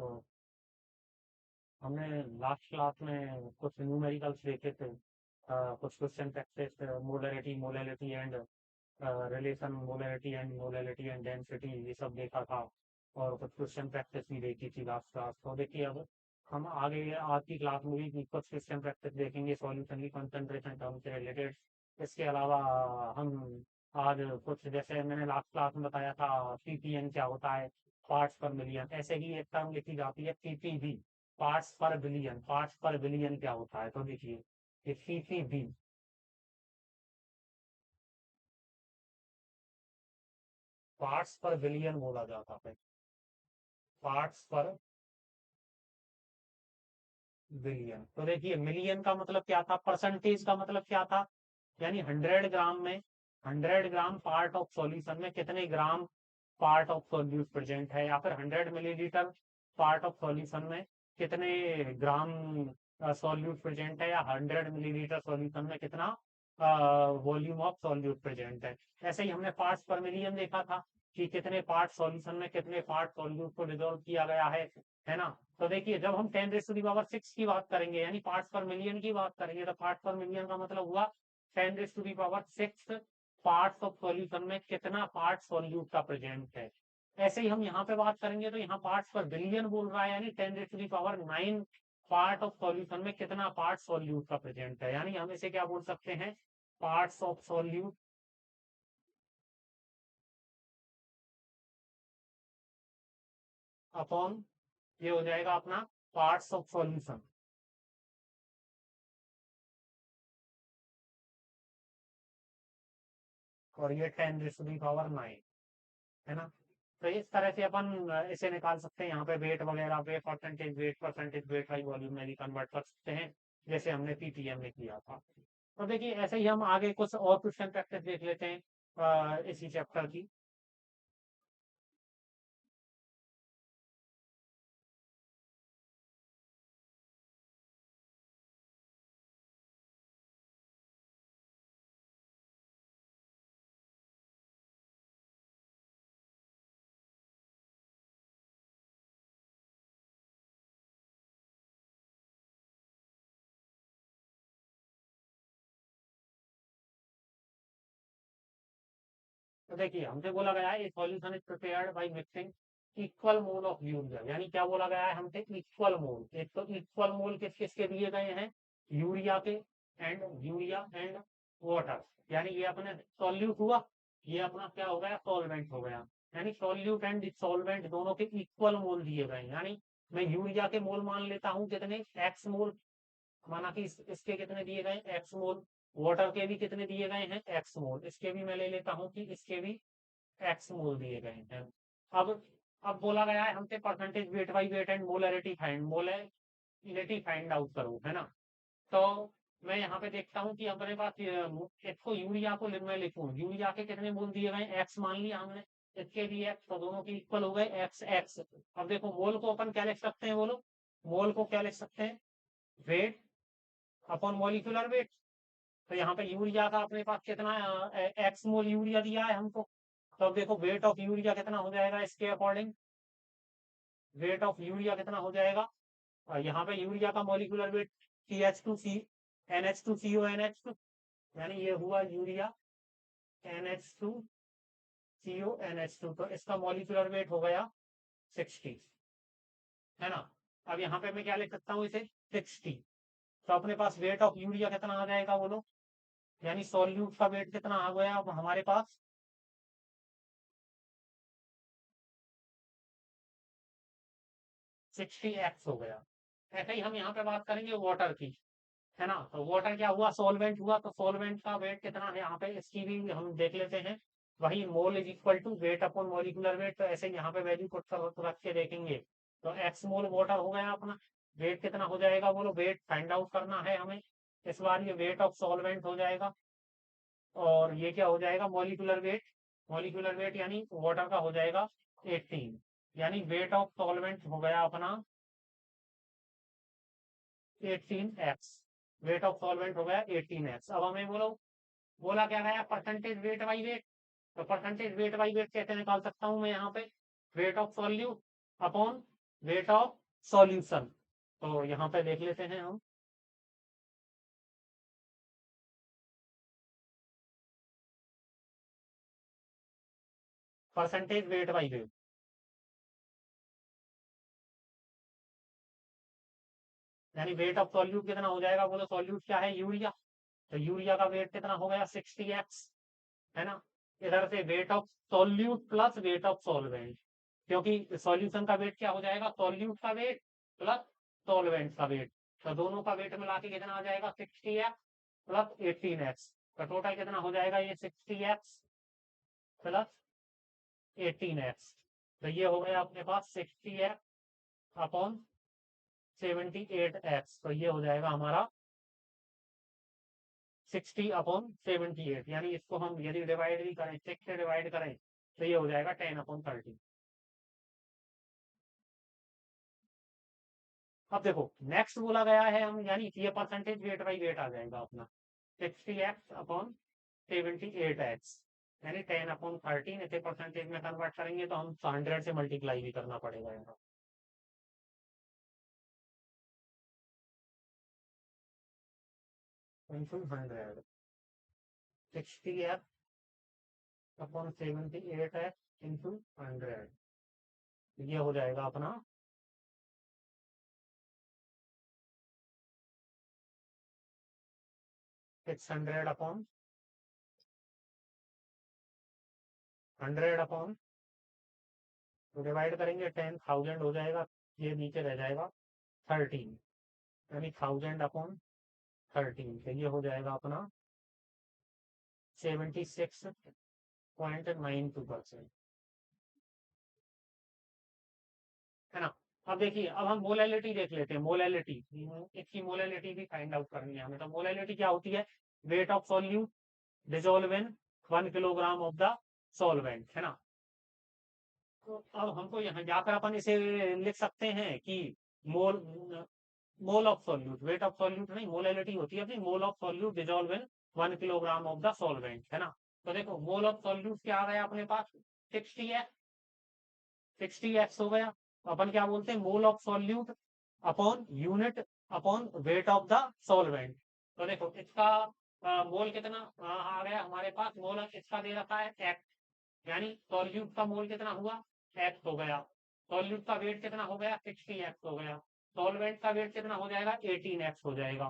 तो हमने last class में कुछ न्यूमेरिकल्स देखे थे, कुछ question practice, molarity molality and relation, molality and density, ये सब देखा था। और कुछ क्वेश्चन प्रैक्टिस भी देखी थी लास्ट क्लास। तो देखिए अब हम आगे आज की क्लास में भी कुछ क्वेश्चन प्रैक्टिस देखेंगे सॉल्यूशन की कंसंट्रेशन टर्म से रिलेटेड। इसके अलावा हम आज कुछ, जैसे मैंने लास्ट क्लास में बताया था, पीपीएन क्या होता है, पार्ट्स पर मिलियन, ऐसे ही एक टर्म लिखी जाती है पीपीबी, पार्ट्स पर बिलियन। पार्ट्स पर बिलियन क्या होता है, तो देखिए ये पीपीबी, पार्ट्स पर बिलियन बोला जाता है, पार्ट्स पर बिलियन। तो देखिए मिलियन का मतलब क्या था, परसेंटेज का मतलब क्या था, यानी 100 ग्राम में, 100 ग्राम पार्ट ऑफ सॉल्यूशन में कितने ग्राम पार्ट ऑफ सॉल्यूट प्रेजेंट है, या फिर 100 मिलीलीटर पार्ट ऑफ सॉल्यूशन में कितने ग्राम सॉल्यूट प्रेजेंट है, या 100 मिलीलीटर सॉल्यूशन में कितना वॉल्यूम ऑफ सॉल्यूट प्रेजेंट है। ऐसे ही हमने पार्ट्स पर मिलियन देखा था कि कितने पार्ट सॉल्यूशन में, कितने पार्ट सॉल्यूट को डिजोल्व किया गया है ना। तो देखिए जब हम 10⁻6 की बात करेंगे, यानी पार्ट्स पर मिलियन की बात करेंगे, तो पार्ट्स पर मिलियन का मतलब हुआ 10⁻6 पार्ट्स ऑफ सॉल्यूशन में कितना पार्ट सॉल्यूट का प्रेजेंट है। ऐसे ही हम यहाँ पे बात करेंगे तो यहाँ पार्ट्स पर बिलियन बोल रहा है, यानी 10⁹ पार्ट ऑफ सॉल्यूशन में कितना पार्ट सॉल्यूट का प्रेजेंट है। यानी हम इसे क्या बोल सकते हैं, पार्ट्स ऑफ सॉल्यूट अपॉन, ये हो जाएगा अपना पार्ट्स ऑफ सॉल्यूशन, और ये 10⁹ है ना। तो इस तरह से अपन इसे निकाल सकते हैं। यहाँ पे वेट वगैरह, वेट वेट बाई वॉल्यूम में भी कन्वर्ट कर सकते हैं, जैसे हमने पीटीएम में किया था। तो देखिए ऐसे ही हम आगे कुछ और क्वेश्चन प्रैक्टिस देख लेते हैं इसी चैप्टर की। तो देखिए हमसे बोला गया है solution is prepared by mixing equal mole of urea, यानी क्या बोला गया है हमसे, इक्वल मोल। एक तो इक्वल मोल किस किसके दिए गए हैं, यूरिया के, यूरिया एंड वाटर, यानी ये अपने सॉल्यूट हुआ, ये अपना क्या हो गया, सॉल्वेंट हो गया। यानी सॉल्यूट एंड सॉल्वेंट दोनों के इक्वल मोल दिए गए हैं। यानी मैं यूरिया के मोल मान लेता हूँ कितने, एक्स मोल, माना कि इसके कितने दिए गए, एक्स मोल। वाटर के भी कितने दिए गए हैं, एक्स मोल। इसके भी मैं ले लेता हूँ कि इसके भी एक्स मोल दिए गए हैं। अब अब बोला गया है हमसे percentage weight by wait and molarity find out करो, है ना। तो मैं यहाँ पे देखता हूँ कि अपने पास इसको यूरिया को मैं लिखूँ, यूरिया के कितने मोल दिए गए, एक्स मान लिया हमने, इसके भी एक्स, तो दोनों के इक्वल हो गए, एक्स एक्स। अब देखो मोल को अपन क्या लिख सकते हैं, बोलो, मोल को क्या लिख सकते हैं, वेट अपॉन मॉलिक्यूलर वेट। तो यहाँ पे यूरिया का अपने पास कितना, एक्स मोल यूरिया दिया है हमको। तो अब देखो वेट ऑफ यूरिया कितना हो जाएगा, इसके अकॉर्डिंग वेट ऑफ यूरिया कितना हो जाएगा। और यहाँ पे यूरिया का molecular weight CH2C NH2CO NH2, यानी ये हुआ यूरिया NH2CO NH2, तो इसका मॉलिक्यूलर वेट हो गया 60, है ना। अब यहाँ पे मैं क्या लिख सकता हूँ, इसे 60। तो अपने पास वेट ऑफ यूरिया कितना आ जाएगा बोलो, यानी सॉल्यूट का वेट कितना आ गया अब हमारे पास, 60x हो गया। ऐसे ही हम यहाँ पे बात करेंगे वाटर की, है ना। तो वाटर क्या हुआ, सॉल्वेंट हुआ, तो सॉल्वेंट का वेट कितना है यहाँ पे, इसकी भी हम देख लेते हैं। वही mole is equal to weight upon molecular weight. तो ऐसे यहाँ पे वैल्यू को रख के देखेंगे, तो एक्स मोल वाटर हो गया अपना। वेट कितना हो जाएगा बोलो, वेट फाइंड आउट करना है हमें। इस बार ये वेट ऑफ सॉल्वेंट हो जाएगा, और ये क्या हो जाएगा, मॉलिक्यूलर वेट। मॉलिक्यूलर वेट यानी वाटर का हो जाएगा 18, यानी वेट ऑफ सॉल्वेंट हो गया अपना 18x। वेट ऑफ सॉल्वेंट हो गया 18x। अब हमें बोलो, बोला क्या गया, परसेंटेज वेट बाई वेट। तो परसेंटेज वेट बाई वेट कैसे निकाल सकता हूं मैं यहाँ पे, weight of solute upon weight of solution. तो यहाँ पे देख लेते हैं हम, परसेंटेज वेट बाई वेट, यानी वेट ऑफ सॉल्यूट कितना हो जाएगा, बोलो सॉल्यूट क्या है, यूरिया। तो यूरिया का वेट कितना हो गया, 60x, है ना। इधर से wait of solute plus wait of solvent, क्योंकि सॉल्यूशन का वेट क्या हो जाएगा, सॉल्यूट का वेट प्लस सॉल्वेंट का वेट। तो दोनों का वेट मिला के कितना आ जाएगा, 60x प्लस 18x। तो टोटल कितना हो जाएगा, ये 60x प्लस 18x। तो ये हो गया अपने पास 60x अपॉन 78x। तो ये हो जाएगा हमारा 60/78, यानी इसको हम यदि डिवाइड भी करें, 6 से डिवाइड करें, तो ये हो जाएगा 10/30। अब देखो नेक्स्ट बोला गया है हम, यानी ये परसेंटेज वेट बाई वेट आ जाएगा अपना, 60x/78x, यानी 10/13। इसे परसेंटेज में कन्वर्ट करेंगे तो हम 100 से मल्टीप्लाई भी करना पड़ेगा यहाँ, 100, 60x/78x×100, ये हो जाएगा अपना 600/100 तो डिवाइड करेंगे 10,000 हो जाएगा, ये नीचे रह जाएगा 13, यानी 1000/13। तो ये हो जाएगा अपना 76.92%, है ना। अब देखिए, अब हम मोलैलिटी देख लेते हैं, मोलैलिटी, इसकी मोलैलिटी भी फाइंड आउट करनी है हमें। तो मोलैलिटी क्या होती है, wait of solute dissolve in 1 kilogram of the solvent, है ना। तो अब हमको यहाँ जाकर अपन इसे लिख सकते हैं कि mole, mole of solute, weight of solute नहीं, मोलैलिटी होती है अपनी, mole of solute dissolve in 1 kilogram of the solvent, है ना। तो देखो मोल ऑफ सॉल्यूट क्या आ गया अपने पास, 60x, 60x हो गया। तो अपन क्या बोलते हैं, mole of solute upon unit upon weight of the solvent. तो देखो इसका मोल कितना आ गया हमारे पास, मोल इसका दे रखा है x, यानी सॉल्यूट का मोल कितना हुआ, x हो गया। सॉल्यूट का वेट कितना हो गया, 60x हो गया। सॉल्वेंट का वेट कितना हो जाएगा, 18x हो जाएगा।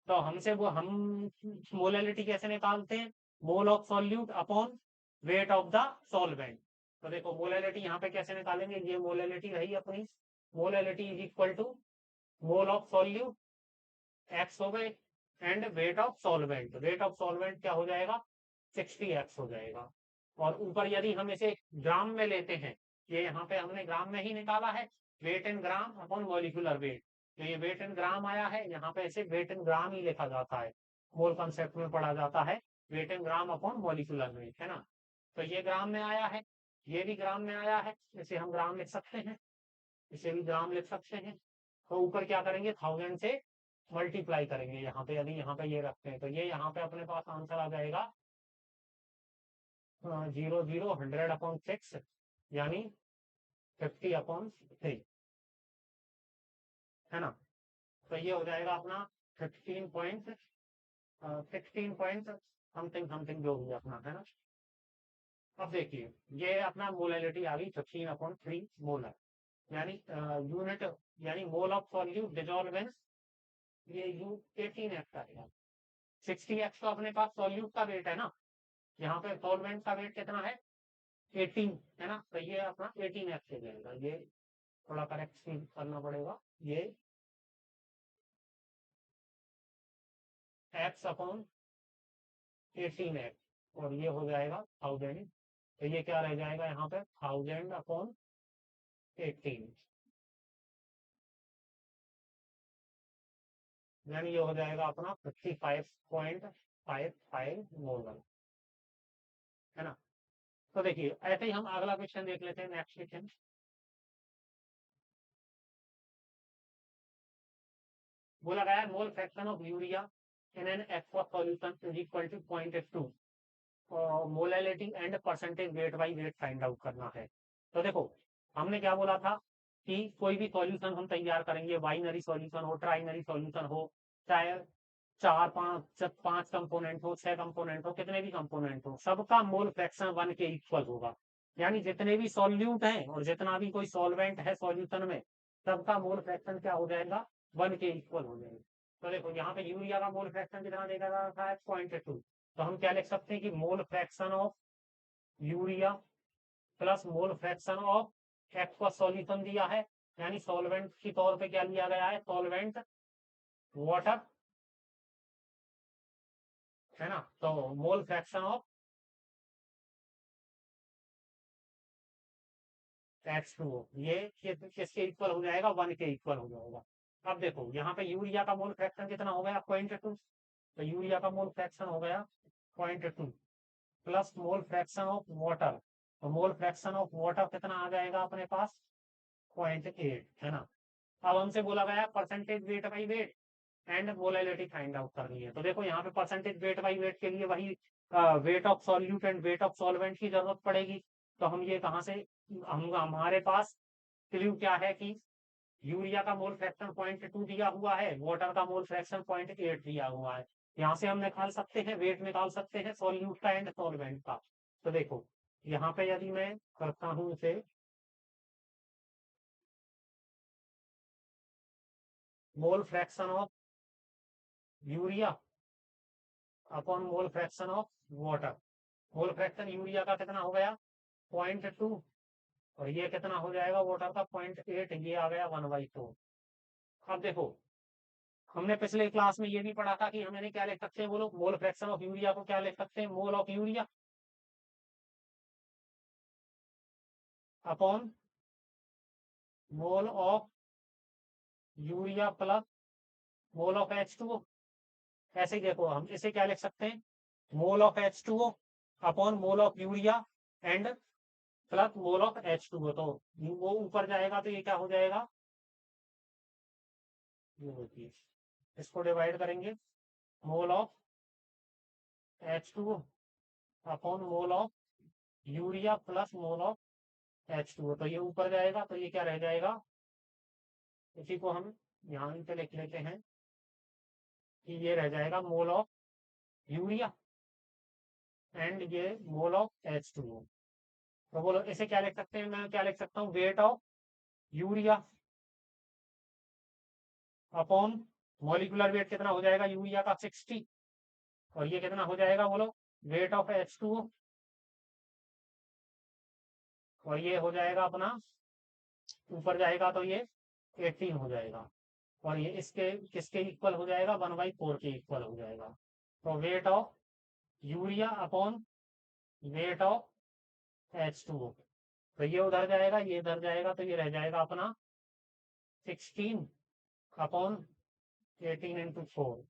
तो हमसे वो हम मोलैलिटी कैसे निकालते हैं, mole of solute upon weight of the solvent. तो देखो मोलैलिटी यहाँ पे कैसे निकालेंगे, ये मोलैलिटी रही अपनी, molality is equal to mole of solute x हो गए and weight of solvent, weight of solvent क्या हो जाएगा, 60x हो जाएगा। और ऊपर यदि हम इसे ग्राम में लेते हैं, ये यहाँ पे हमने ग्राम में ही निकाला है, wait in gram upon molecular weight. तो ये वेट इन ग्राम आया है, यहाँ पे इसे वेट इन ग्राम ही लिखा जाता है, मोल कंसेप्ट में पढ़ा जाता है, wait in gram upon molecular weight, है ना। तो ये ग्राम में आया है, ये भी ग्राम में आया है, इसे हम ग्राम लिख सकते हैं, इसे भी ग्राम लिख सकते हैं। तो ऊपर क्या करेंगे, 1000 से मल्टीप्लाई करेंगे यहाँ पे, यदि यहाँ पे ये रखते हैं तो ये यहाँ पे अपने पास आंसर आ जाएगा 0, 0, 100/6, यानी 50/3, है ना। तो ये हो जाएगा अपना 16 पॉइंट समथिंग समथिंग जो भी अपना, है ना। अब देखिए ये अपना मोलैलिटी आ गई 15/3 मोलर, यानी यूनिट, यानी mole of solute dissolve in, ये यू 18x आएगा। 60x तो अपने पास सॉल्यूट का वेट है ना, यहाँ पे सॉल्वेंट का वेट कितना है, 18, है ना। तो ये अपना 18x हो जाएगा, ये थोड़ा करेक्ट करना पड़ेगा, ये x/18x, और ये हो जाएगा 1000। तो ये क्या रह जाएगा यहाँ पे, 1000/18, यानी ये हो जाएगा अपना 55.55 मोलर, है ना। तो देखिए ऐसे ही हम अगला क्वेश्चन देख लेते हैं, नेक्स्ट क्वेश्चन। बोला गया है mole fraction of urea in an aqua solution is equal to 0.2, molality and percentage weight by weight find out करना है। तो देखो हमने क्या बोला था कि कोई भी सॉल्यूशन हम तैयार करेंगे, बाइनरी सॉल्यूशन हो, ट्राइनरी सॉल्यूशन हो, चाहे चार पांच पांच कंपोनेंट हो, 6 कंपोनेंट हो, कितने भी कंपोनेंट हो, सबका मोल फ्रैक्शन 1 के इक्वल होगा। यानी जितने भी सॉल्यूट हैं और जितना भी कोई सॉल्वेंट है सॉल्यूशन में, सबका मोल फ्रैक्शन क्या हो जाएगा, 1 के इक्वल हो जाएगा। तो देखो यहाँ पे यूरिया का मोल फ्रैक्शन कितना देखा रखा है, 0.2। तो हम क्या लिख सकते हैं कि mole fraction of urea plus mole fraction of aqua solution दिया है, यानी सॉल्वेंट के तौर पे क्या लिया गया है, सॉल्वेंट वाटर, है ना। तो मोल फ्रैक्शन ऑफ H2O ये किसके इक्वल हो जाएगा, 1 के इक्वल हो जाएगा। अब देखो यहाँ पे यूरिया का मोल फ्रैक्शन कितना हो गया, 0.2। तो यूरिया का मोल फ्रैक्शन हो गया 0.2 plus mole fraction of water. तो मोल फ्रैक्शन ऑफ वाटर कितना आ जाएगा अपने पास, 0.8, है ना। अब हमसे बोला गया percentage weight by wait and molality find out करनी है। तो देखो यहाँ पे परसेंटेज वेट बाई वेट के लिए वही wait of solute and weight of solvent की जरूरत पड़ेगी। तो हम ये कहाँ से, हम हमारे पास क्ल्यू क्या है कि यूरिया का मोल फ्रैक्शन 0.2 दिया हुआ है, वाटर का मोल फ्रैक्शन 0.8 दिया हुआ है। यहाँ से हम निकाल सकते हैं, वेट निकाल सकते हैं सॉल्यूट का एंड सॉल्वेंट का। तो देखो यहाँ पे यदि मैं करता हूँ इसे, मोल fraction of urea upon mole fraction of water. Mole fraction urea का कितना हो गया, 0.2, और ये कितना हो जाएगा वाटर का, 0.8, ये आ गया 1/4। अब देखो हमने पिछले क्लास में ये भी पढ़ा था कि हमें क्या लिख सकते हैं, बोलो मोल फ्रैक्शन ऑफ यूरिया को क्या लिख सकते हैं, mole of urea upon mole of urea plus mole of H2O। ऐसे ही देखो हम इसे क्या लिख सकते हैं, mole of H2O upon mole of urea and plus mole of H2O। तो वो ऊपर जाएगा तो ये क्या हो जाएगा, ये होती इसको डिवाइड करेंगे, मोल of H2O upon mole of urea plus mole of H2O। तो ये ऊपर जाएगा तो ये क्या रह जाएगा, इसी को हम यहाँ पे लिख लेते हैं कि ये रह जाएगा मोल ऑफ यूरिया एंड ये मोल ऑफ H2O। तो बोलो इसे क्या लिख सकते हैं, मैं क्या लिख सकता हूँ, weight of urea upon molecular weight कितना हो जाएगा यूरिया का, 60, और ये कितना हो जाएगा बोलो, वेट ऑफ H2O, और ये हो जाएगा अपना, ऊपर जाएगा तो ये 18 हो जाएगा, और ये इसके किसके इक्वल हो जाएगा, 1/4 के इक्वल हो जाएगा। तो weight of urea upon weight of H2O, तो ये उधर जाएगा ये इधर जाएगा, तो ये रह जाएगा अपना 16 अपॉन 18 × 4,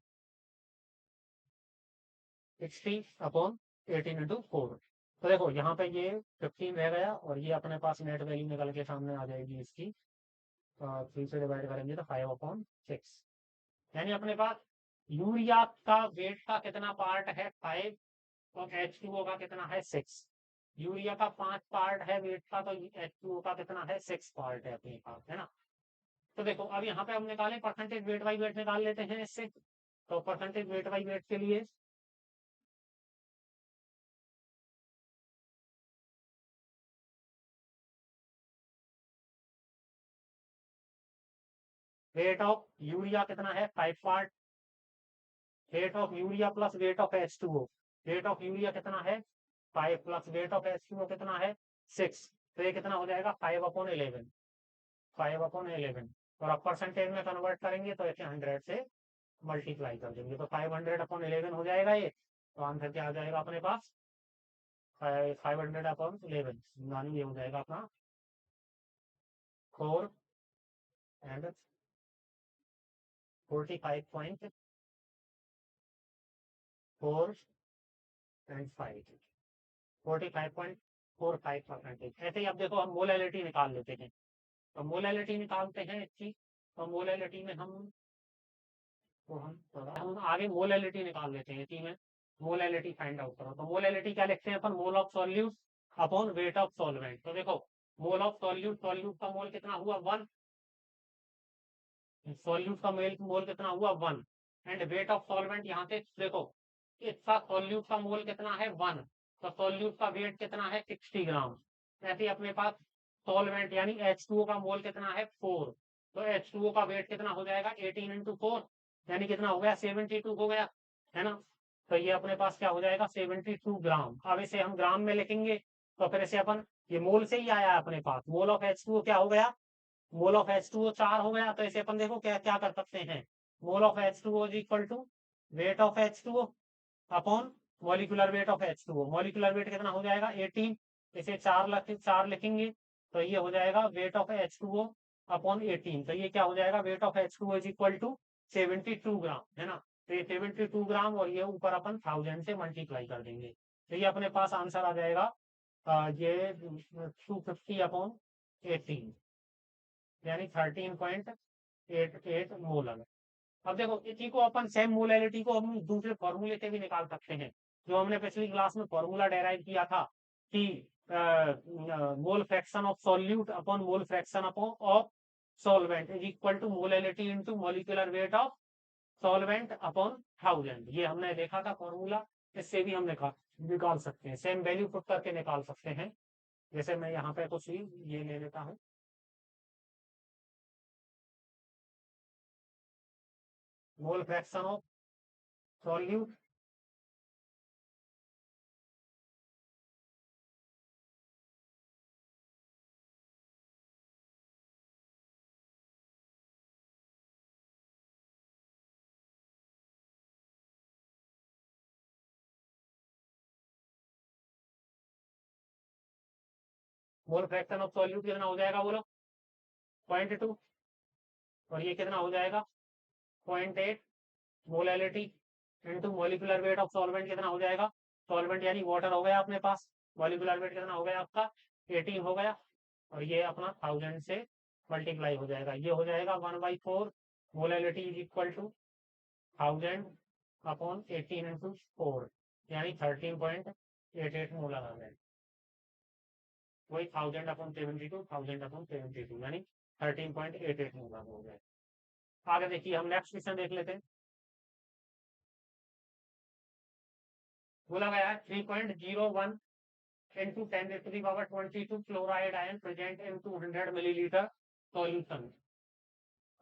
60 अपॉन 18 × 4। तो देखो यहाँ पे ये 15 रह गया, और ये अपने पास नेट वैल्यू निकल के सामने आ जाएगी इसकी, 3 से डिवाइड करेंगे तो 5/6। यानी अपने पास यूरिया का वेट का कितना पार्ट है, 5, और H2O का कितना है, 6। यूरिया का 5 पार्ट है वेट का, तो H2O का कितना है, 6 पार्ट है अपने पास, है ना। तो देखो अब यहाँ पे हम निकालें परसेंटेज वेट बाई वेट निकाल लेते हैं इससे। तो परसेंटेज वेट बाई वेट के लिए वेट ऑफ यूरिया कितना है, 5 part, weight of urea plus wait of H2O, weight of urea कितना है 5 प्लस वेट ऑफ H2O कितना है 6। तो ये कितना हो जाएगा 5/11, 5/11, और अब परसेंटेज में कन्वर्ट करेंगे तो इसे 100 से मल्टीप्लाई कर देंगे तो 500/11 हो जाएगा ये। तो आंसर क्या आ जाएगा अपने पास, 500/11, यानी ये हो जाएगा अपना 4 and 45.5, ऐसे ही। अब देखो हम मोलैलिटी निकाल लेते हैं। तो मोलैलिटी निकालते हैं इसकी, तो मोलैलिटी में हम आगे मोलैलिटी निकाल लेते हैं इसी में, मोलैलिटी फाइंड आउट करो। तो मोलैलिटी क्या लिखते हैं अपन, mole of solute upon weight of solvent. तो देखो मोल ऑफ सॉल्यूट, सॉल्यूट का मोल कितना हुआ 1, सॉल्यूट का मोल कितना हुआ 1। एंड वेट ऑफ सॉल्वेंट, यहाँ से देखो इसका सॉल्यूट का मोल कितना है 1, तो सॉल्यूट का वेट कितना है 60 ग्राम। ऐसे ही अपने पास सॉल्वेंट यानी H2O का मोल कितना है 4, तो H2O का वेट कितना हो जाएगा 18 इंटू 4, यानी कितना हो गया 72 हो गया, है ना। तो ये अपने पास क्या हो जाएगा 72 ग्राम। अब इसे हम ग्राम में लिखेंगे, तो फिर इसे अपन, ये मोल से ही आया है अपने पास, मोल ऑफ H2O क्या हो गया, मोल ऑफ H2O 4 हो गया। तो इसे अपन देखो क्या क्या कर सकते हैं, mole of H2O is equal to weight of H2O upon molecular weight of H2O। Molecular weight कितना हो जाएगा 18, इसे 4 लिखेंगे, तो ये हो जाएगा वेट ऑफ H2O अपॉन 18। तो ये क्या हो जाएगा, weight of H2O is equal to 72 gram, है ना। तो ये 72 ग्राम और ये ऊपर अपन 1000 से मल्टीप्लाई कर देंगे, तो ये अपने पास आंसर आ जाएगा ये 250 अपॉन 18, यानी 13.88 मोलर। अब देखो इसी को अपन सेम मोलैलिटी को हम दूसरे फॉर्मूले से भी निकाल सकते हैं, जो हमने पिछली क्लास में फॉर्मूला डेराइव किया था कि mole fraction of solute upon mole fraction upon of solvent is equal to molality into molecular weight of solvent upon 1000। ये हमने देखा था फॉर्मूला, इससे भी हम निकाल सकते हैं, सेम वैल्यू पुट करके निकाल सकते हैं। जैसे मैं यहाँ पे कुछ ही ये ले लेता हूँ, मोल fraction of solute mole fraction of solute कितना हो जाएगा बोलो 0.2, और ये कितना हो जाएगा 0.8 molality into molecular weight of solvent कितना हो जाएगा, सॉल्वेंट यानी वाटर हो गया अपने पास, मॉलिक्यूलर वेट कितना हो गया आपका 18 हो गया, और ये अपना 1000 से मल्टीप्लाई हो जाएगा, ये हो जाएगा 1/4 molality is equal to 1000 upon 18 into 4, यानी 13.88 मोलर आ जाएगा। वही 1000 अपॉन 72, 1000 अपॉन 72 यानी 13.88 मोलर हो गया। आगे देखिए हम नेक्स्ट क्वेश्चन देख लेते हैं। बोला गया 3.01 into 10 raised to the power 22 chloride ion present in 200 milliliter solution।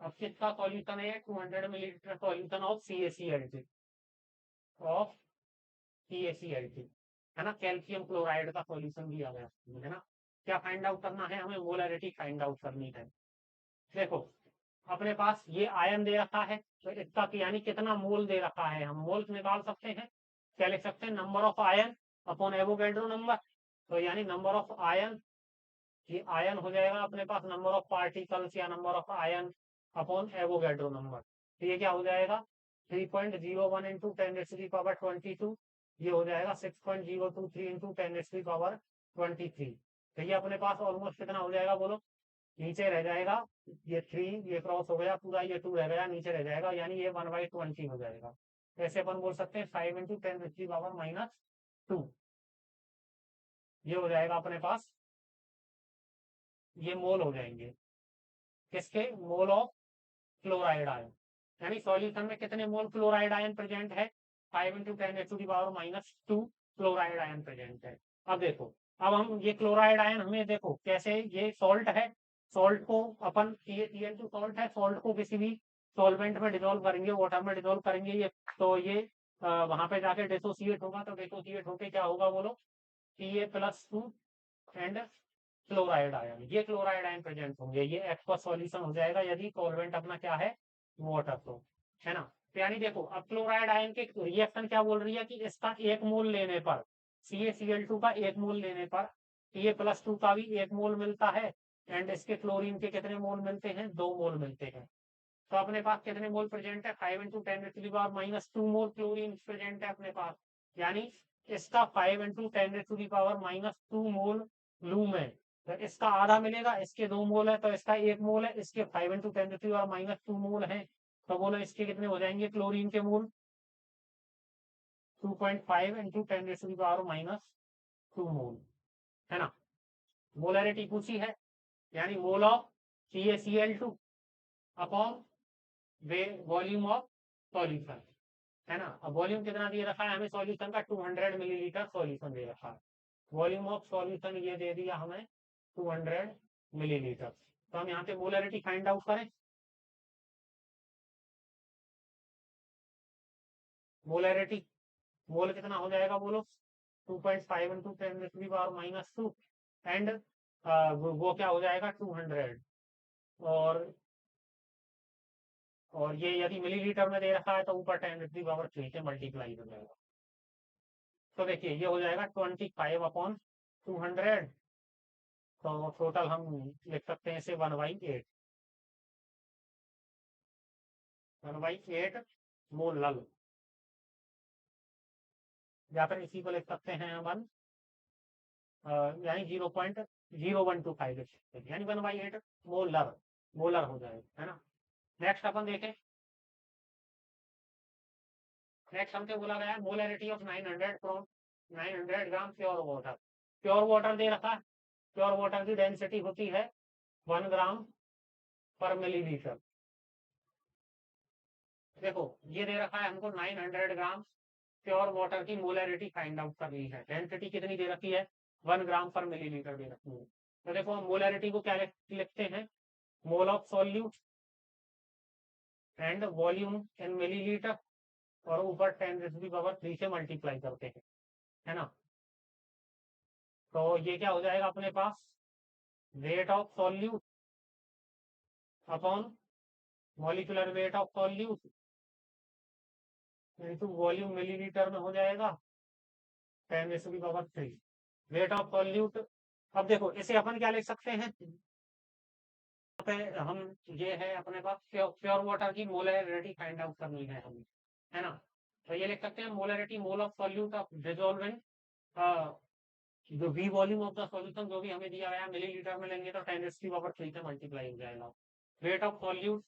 अब किसका सॉल्यूशन है 200 millilitre solution of CaCl3, of CaCl3, है ना। कैल्शियम क्लोराइड का सॉल्यूशन दिया गया है ना। क्या फाइंड आउट करना है, हमें मोलरिटी फाइंड आउट करनी है। देखो अपने पास ये आयन दे रखा है, तो इसका यानी कितना मोल दे रखा है, हम मोल्स निकाल सकते हैं। क्या लिख सकते हैं, number of ion upon Avogadro number, तो यानी नंबर ऑफ आयन, ये आयन हो जाएगा अपने पास नंबर ऑफ पार्टिकल्स या number of ion upon Avogadro number, तो ये क्या हो जाएगा 3.01 इंटू 10⁻²², ये हो जाएगा 6.023 इंटू 10⁻²23। तो ये अपने पास ऑलमोस्ट कितना हो जाएगा बोलो, नीचे रह जाएगा ये 3, ये क्रॉस हो गया पूरा, ये 2 रह गया नीचे रह जाएगा, यानी ये 1/20 हो जाएगा। ऐसे अपन बोल सकते हैं 5 इंटू 10⁻², ये हो जाएगा अपने पास, ये मोल हो जाएंगे किसके, मोल ऑफ क्लोराइड आयन, यानी सॉल्यूशन में कितने मोल क्लोराइड आयन प्रेजेंट है 5 इंटू 10⁻²2 क्लोराइड आयन प्रेजेंट है। अब देखो, अब हम ये क्लोराइड आयन हमें देखो कैसे, ये सॉल्ट है, सॉल्ट को अपन CaCl2 सॉल्ट है, सॉल्ट को किसी भी सॉल्वेंट में डिजोल्व करेंगे, वाटर में डिजोल्व करेंगे, ये तो ये वहां पे जाके डिसोसिएट होगा, तो डिसोसिएट होके क्या होगा बोलो Ca+2 एंड क्लोराइड आयन, ये क्लोराइड आयन प्रेजेंट होंगे, ये एक्वा सॉल्यूशन हो जाएगा यदि सॉल्वेंट अपना क्या है वाटर, तो है ना। तो यानी देखो अब क्लोराइड आयन के रिएक्शन क्या बोल रही है कि इसका 1 मोल लेने पर, CaCl2 का 1 मोल लेने पर Ca+2 का भी 1 मोल मिलता है, एंड इसके क्लोरीन के कितने मोल मिलते हैं 2 मोल मिलते हैं। तो अपने पास कितने मोल प्रेजेंट है 5 इंटू 10⁻² मोल क्लोरीन प्रेजेंट है अपने पास, यानी इसका 5 इंटू 10⁻² मोल लूम है, तो इसका आधा मिलेगा, इसके 2 मोल है तो इसका 1 मोल है, इसके 5 इंटू 10⁻² मोल है, तो बोलो इसके कितने हो जाएंगे क्लोरीन के मोल 2.5 इंटू 10⁻² मोल, है ना। मोलरिटी पूछी है, यानी mole of CaCl2 upon volume of solution, है ना। अब वॉल्यूम कितना दे रखा है हमें सॉल्यूशन का, 200 मिलीलीटर सॉल्यूशन दे रखा है। वॉल्यूम ऑफ सॉल्यूशन ये दे दिया हमें 200 मिलीलीटर। तो हम यहाँ पे मोलरिटी फाइंड आउट करें। मोलरिटी, मोल कितना हो जाएगा बोलो, 2.5 इंटू 10⁻⁻², एंड वो क्या हो जाएगा 200, और ये यदि मिलीलीटर में दे रखा है तो ऊपर 10⁻³ से मल्टीप्लाई हो जाएगा। तो देखिए ये हो जाएगा 25/200, तो टोटल हम लिख सकते हैं इसे 1/8, 1/8 मोल, या फिर इसी को लिख सकते हैं 1, यानी 0.0125 लिख सकते हैं, यानी 1/8 मोलर, मोलर हो जाएगा, है ना। नेक्स्ट अपन देखें, नेक्स्ट हमसे बोला गया है molarity of 900 gram pure water. Pure water दे रखा है, प्योर वाटर की डेंसिटी होती है 1 ग्राम पर मिलीलीटर। देखो ये दे रखा है हमको 900 ग्राम प्योर वाटर की मोलरिटी फाइंड आउट करनी है। डेंसिटी कितनी दे रखी है, 1 ग्राम पर मिलीलीटर दे रखी है। तो देखो हम मोलरिटी को क्या लिखते हैं, mole of solute and volume in millilitre, और ऊपर 10⁻³ से मल्टीप्लाई करते हैं, है ना। तो ये क्या हो जाएगा अपने पास, weight of solute upon molecular weight of solute into volume millilitre में हो जाएगा 10⁻³ वेट ऑफ सॉल्यूट। अब देखो इसे अपन क्या लिख सकते हैं, पे हम, ये है अपने पास प्योर वाटर की मोलरिटी फाइंड आउट करनी है हमें, है ना। तो ये लिख सकते हैं molarity mole of solute of dissolvent, जो we volume of the solution जो भी हमें दिया गया मिलीलीटर में लेंगे तो 10⁻³ से मल्टीप्लाई हो जाएगा। वेट ऑफ सॉल्यूट,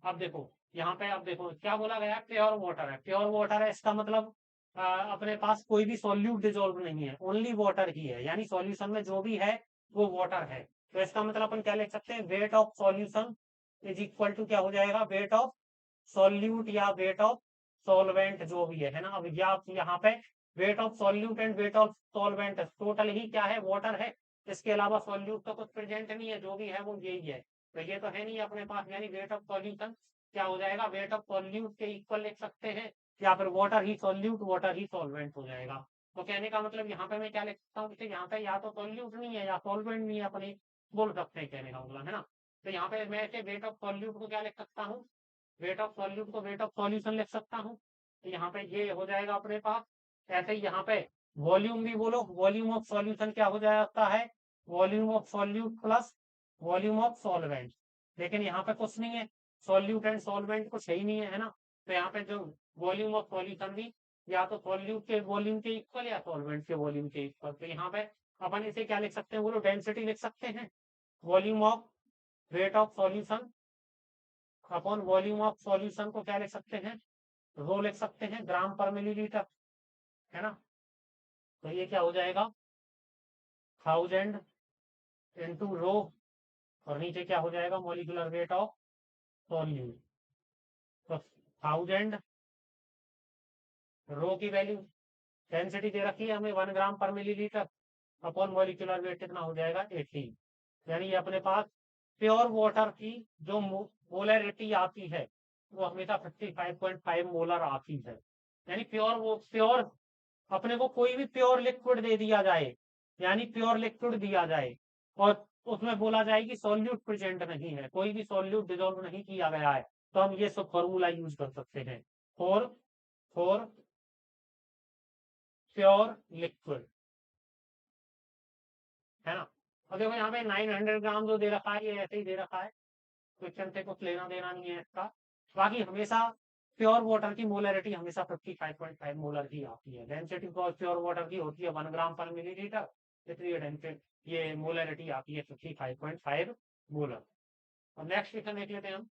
अब देखो यहाँ पे, अब देखो क्या बोला गया, प्योर वाटर है, प्योर वाटर है, इसका मतलब अपने पास कोई भी सॉल्यूट डिसॉल्व नहीं है, ओनली वाटर ही है, यानी सॉल्यूशन में जो भी है वो वाटर है। तो इसका मतलब अपन क्या लिख सकते हैं, weight of solution is equal to क्या हो जाएगा, वेट ऑफ सॉल्यूट या वेट ऑफ सॉल्वेंट जो भी है ना। अब यहाँ पे weight of solute and weight of solvent total ही क्या है, वाटर है, इसके अलावा सॉल्यूट तो कुछ प्रेजेंट नहीं है, जो भी है वो यही है। तो ये तो है नहीं अपने पास, यानी वेट ऑफ सॉल्यूशन क्या हो जाएगा, वेट ऑफ सॉल्यूट के इक्वल लिख सकते हैं, या फिर वाटर ही सॉल्यूट वाटर ही सॉल्वेंट हो जाएगा। तो कहने का मतलब यहाँ पे मैं क्या लिख सकता हूँ, यहाँ पे या तो सॉल्यूट नहीं है या सॉल्वेंट नहीं है, अपने बोल सकते हैं, कहने का मतलब, है ना। तो यहाँ पे मैं ऐसे वेट ऑफ सॉल्यूट को क्या लिख सकता हूँ, वेट ऑफ सॉल्यूट को वेट ऑफ सॉल्यूशन लिख सकता हूँ। तो यहाँ पे ये हो जाएगा अपने पास। ऐसे ही यहाँ पे वॉल्यूम भी बोलो, वॉल्यूम ऑफ सॉल्यूशन क्या हो जाता है, volume of solute plus volume of solvent. लेकिन यहाँ पे कुछ नहीं है, सॉल्यूट एंड सॉल्वेंट कुछ है ही नहीं है ना। तो यहाँ पे जो वॉल्यूम ऑफ सॉल्यूशन भी या तो सॉल्यूट के वॉल्यूम के इक्वल या सॉल्वेंट के वॉल्यूम के इक्वल। तो यहाँ पे अपन इसे क्या लिख सकते हैं बोलो, डेंसिटी लिख सकते हैं, volume of rate of solution upon volume of solution को क्या लिख सकते हैं, रो लिख सकते हैं, ग्राम पर मिलीलीटर, है ना। तो ये क्या हो जाएगा 1000 इंटू रो, और नीचे क्या हो जाएगा मॉलिक्यूलर वेट ऑफ सॉल्यूट। तो 1000 रो की वैल्यू, डेंसिटी दे रखी है हमें 1 ग्राम पर मिलीलीटर, अपॉन मॉलिक्यूलर वेट कितना हो जाएगा 18। यानी ये अपने पास प्योर वाटर की जो मोलरिटी आती है वो हमेशा 55.5 मोलर आती है। यानी प्योर, वो प्योर, अपने को कोई भी प्योर लिक्विड दे दिया जाए, यानी प्योर लिक्विड दिया जाए और उसमें बोला जाए कि सॉल्यूट प्रेजेंट नहीं है, कोई भी सॉल्यूट डिजोल्व नहीं किया गया है, तो हम ये सब फॉर्मूला यूज कर सकते हैं फॉर फॉर प्योर लिक्विड, है ना। और देखो यहाँ पे 900 ग्राम जो दे रखा है ये ऐसे ही दे रखा है, क्वेश्चन से कुछ लेना देना नहीं है इसका। बाकी हमेशा प्योर वाटर की मोलरिटी हमेशा 55.5 मोलर की आती है। डेंसिटी प्योर वाटर की होती है 1 ग्राम पर मिलीलीटर, इसलिए डेंसिटी ये मोलरिटी आती है 55.5 मोलर। और नेक्स्ट क्वेश्चन देख लेते हैं हम।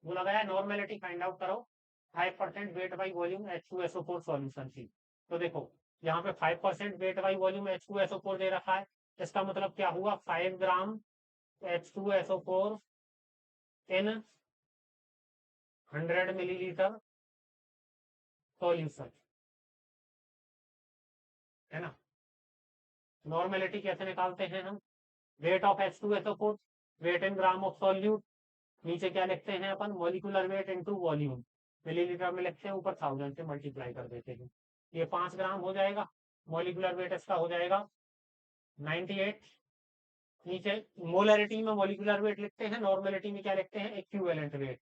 बोला गया नॉर्मेलिटी फाइंड आउट करो 5% weight by volume H2SO4 solution की। तो देखो यहाँ पे 5% वेट बाई वॉल्यूम H2SO4 दे रखा है, इसका मतलब क्या हुआ, 5 ग्राम H2SO4 इन 100 मिलीलीटर सॉल्यूशन, है ना। नॉर्मेलिटी कैसे निकालते हैं हम, weight of H2SO4, weight in gram of solute, नीचे क्या लिखते हैं अपन, molecular weight into volume, millilitre में लिखते हैं, ऊपर 1000 से मल्टीप्लाई कर देते हैं। ये 5 ग्राम हो जाएगा, मॉलिकुलर वेट इसका हो जाएगा 98। नीचे मोलरिटी में मॉलिकुलर वेट लिखते हैं, नॉर्मेलिटी में क्या लिखते हैं, इक्विवेलेंट वेट।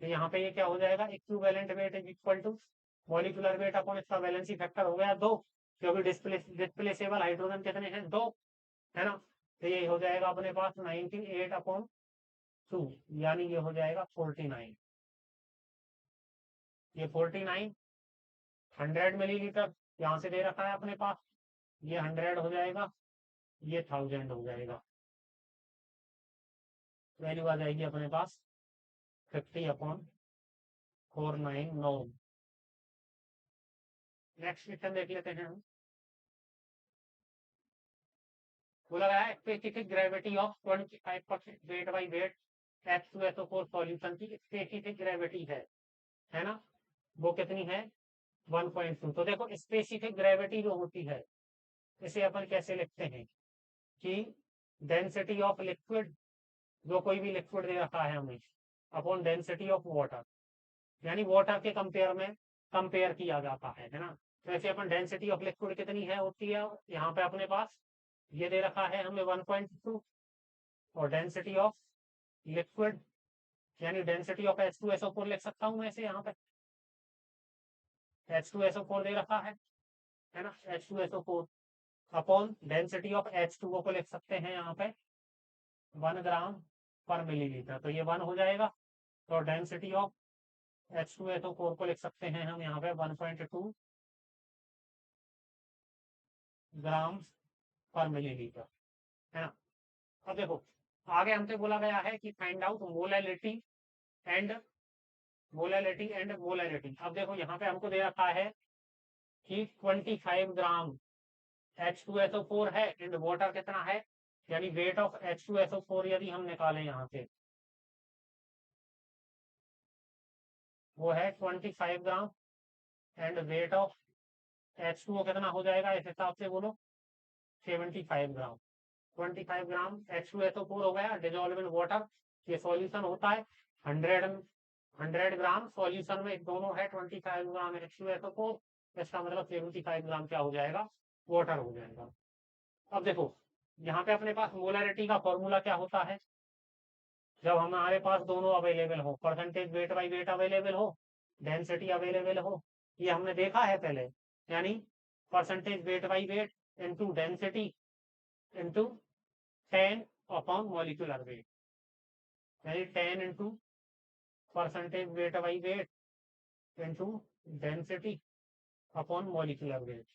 तो यहाँ पे ये क्या हो जाएगा, equivalent weight is equal to molecular weight upon इसका वैलेंसी फैक्टर हो गया 2, क्योंकि डिस्प्लेसेबल हाइड्रोजन कितने हैं, 2, है ना। तो ये हो जाएगा अपने पास 98/2, यानी ये हो जाएगा 49। ये 49 100 मिलीलीटर यहाँ से दे रखा है अपने पास, ये 100 हो जाएगा, ये 1000 हो जाएगा। वैल्यू आ जाएगी अपने पास 50/499। नेक्स्ट क्वेश्चन देख लेते हैं हम। बोला गया है specific gravity of 25% wait by wait H2SO4 solution की स्पेसिफिक ग्रेविटी है ना, वो कितनी है, 1.2। तो देखो स्पेसिफिक ग्रेविटी जो होती है इसे अपन कैसे लिखते हैं कि डेंसिटी ऑफ लिक्विड, जो कोई भी लिक्विड दे रखा है हमें, अपॉन डेंसिटी ऑफ वाटर, यानी वाटर के कंपेयर में कंपेयर किया जाता है ना। तो ऐसे अपन डेंसिटी ऑफ लिक्विड कितनी है होती है, यहाँ पे अपने पास ये दे रखा है हमें 1.2, और डेंसिटी ऑफ लिक्विड यानी डेंसिटी ऑफ H2SO4 लिख सकता हूँ मैं इसे, यहाँ पे H2SO4 दे रखा है ना, H2SO4 upon density of H2O को लिख सकते हैं यहाँ पे 1 ग्राम पर मिलीलीटर, तो ये 1 हो जाएगा। तो डेंसिटी ऑफ H2SO4 को लिख सकते हैं हम यहाँ पे 1.2 ग्राम पर मिलीलीटर, है ना। अब देखो आगे हमसे बोला गया है कि find out molality and molality. अब देखो यहाँ पे हमको दे रखा है कि 25 ग्राम H2SO4 है एंड वाटर कितना है, यानी वेट ऑफ H2SO4 यदि हम निकालें यहाँ से, वो है 25 ग्राम, एंड वेट ऑफ H2O कितना हो जाएगा इस हिसाब से बोलो, 75 ग्राम। 25 ग्राम H2SO4 हो गया डिजोल्व इन वाटर, ये सॉल्यूशन होता है 100 ग्राम, सॉल्यूशन में दोनों है 25 ग्राम H2SO4, इसका मतलब 75 ग्राम क्या हो जाएगा, वाटर हो जाएगा। अब देखो यहाँ पे अपने पास मोलरिटी का फॉर्मूला क्या होता है, जब हमारे पास दोनों अवेलेबल हो, percentage weight by wait available हो, डेंसिटी अवेलेबल हो, ये हमने देखा है पहले, यानी percentage weight by weight into density into 10 upon molecular wait, यानी 10 into percentage weight by weight into density upon molecular weight.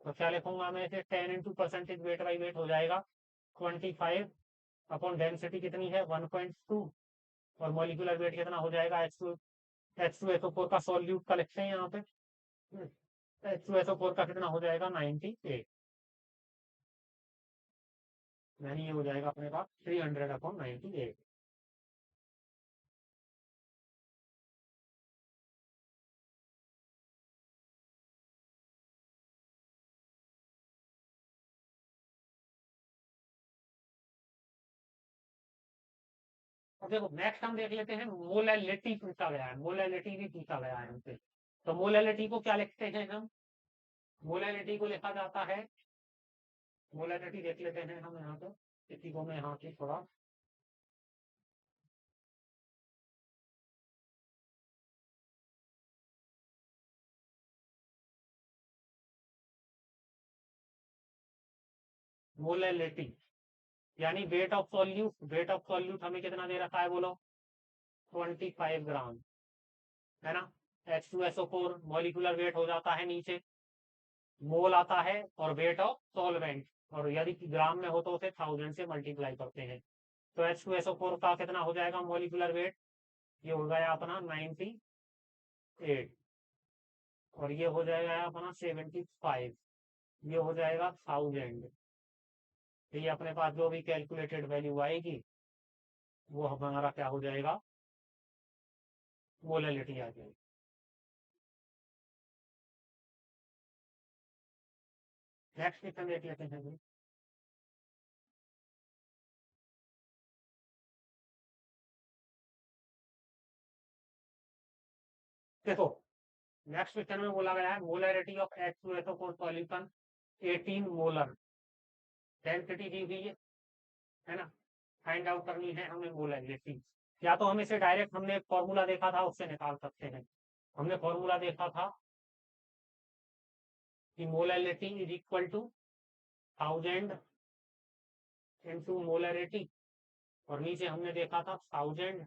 तो क्या लिखूंगा मैं इसे, 10 into percentage weight by wait हो जाएगा 25 अपॉन डेंसिटी कितनी है 1.2, और मॉलिक्यूलर वेट कितना हो जाएगा H2SO4 का सॉल्यूट का लिखते हैं यहाँ पे, H2SO4 का कितना हो जाएगा 98, यानी ये हो जाएगा अपने पास 300/98। अब देखो नेक्स्ट हम देख लेते हैं मोलैलिटी पूछा गया है, मोलैलिटी भी पूछा गया है हमसे। तो मोलैलिटी को क्या लिखते हैं हम, मोलैलिटी को लिखा जाता है, मोलैलिटी देख लेते हैं हम यहाँ पे, इसी को मैं यहाँ से थोड़ा मोलैलिटी यानी weight of solute, weight of solute हमें कितना दे रखा है बोलो, 25 ग्राम, है ना। H2SO4 मॉलिक्यूलर वेट हो जाता है नीचे, मोल आता है, और वेट ऑफ सॉल्वेंट, और यदि ग्राम में हो तो उसे 1000 से मल्टीप्लाई करते हैं। तो H2SO4 का कितना हो जाएगा मॉलिक्यूलर वेट, ये हो गया अपना 98, और ये हो जाएगा अपना 75, ये हो जाएगा 1000, तो ये अपने पास जो भी कैलकुलेटेड वैल्यू आएगी वो हमारा क्या हो जाएगा, मोलैलिटी आ जाएगी। नेक्स्ट क्वेश्चन देख लेते हैं जी। देखो नेक्स्ट क्वेश्चन में बोला गया है molarity of H2SO4 solution 18 molar, density दी हुई है ना, फाइंड आउट करनी है हमें मोलैरिटी। या तो हम इसे डायरेक्ट, हमने एक फॉर्मूला देखा था उससे निकाल सकते हैं। हमने फॉर्मूला देखा था कि molarity is equal to 1000 into molarity, और नीचे हमने देखा था 1000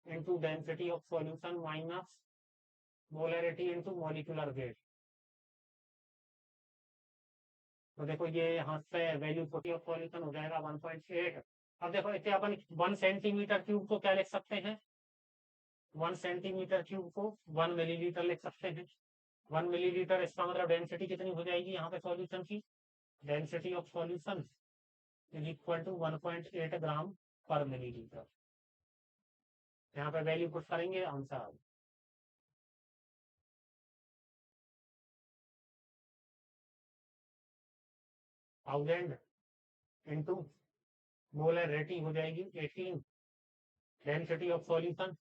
into density of solution minus molarity into molecular weight. तो देखो ये यहाँ पे वैल्यू 40 ऑफ सॉल्यूशन हो जाएगा 1.8। अब देखो इसे अपन 1 सेंटीमीटर क्यूब को क्या लिख सकते हैं, 1 सेंटीमीटर क्यूब को 1 मिलीलीटर लिख सकते हैं। 1 मिलीलीटर, इसका मतलब डेंसिटी कितनी हो जाएगी यहाँ पे सॉल्यूशन की, density of solution is equal to 1.8 gram पर मिलीलीटर। यहाँ पे वैल्यू पुट करेंगे, आंसर 1000 इंटू मोलैरिटी हो जाएगी 18, density of solution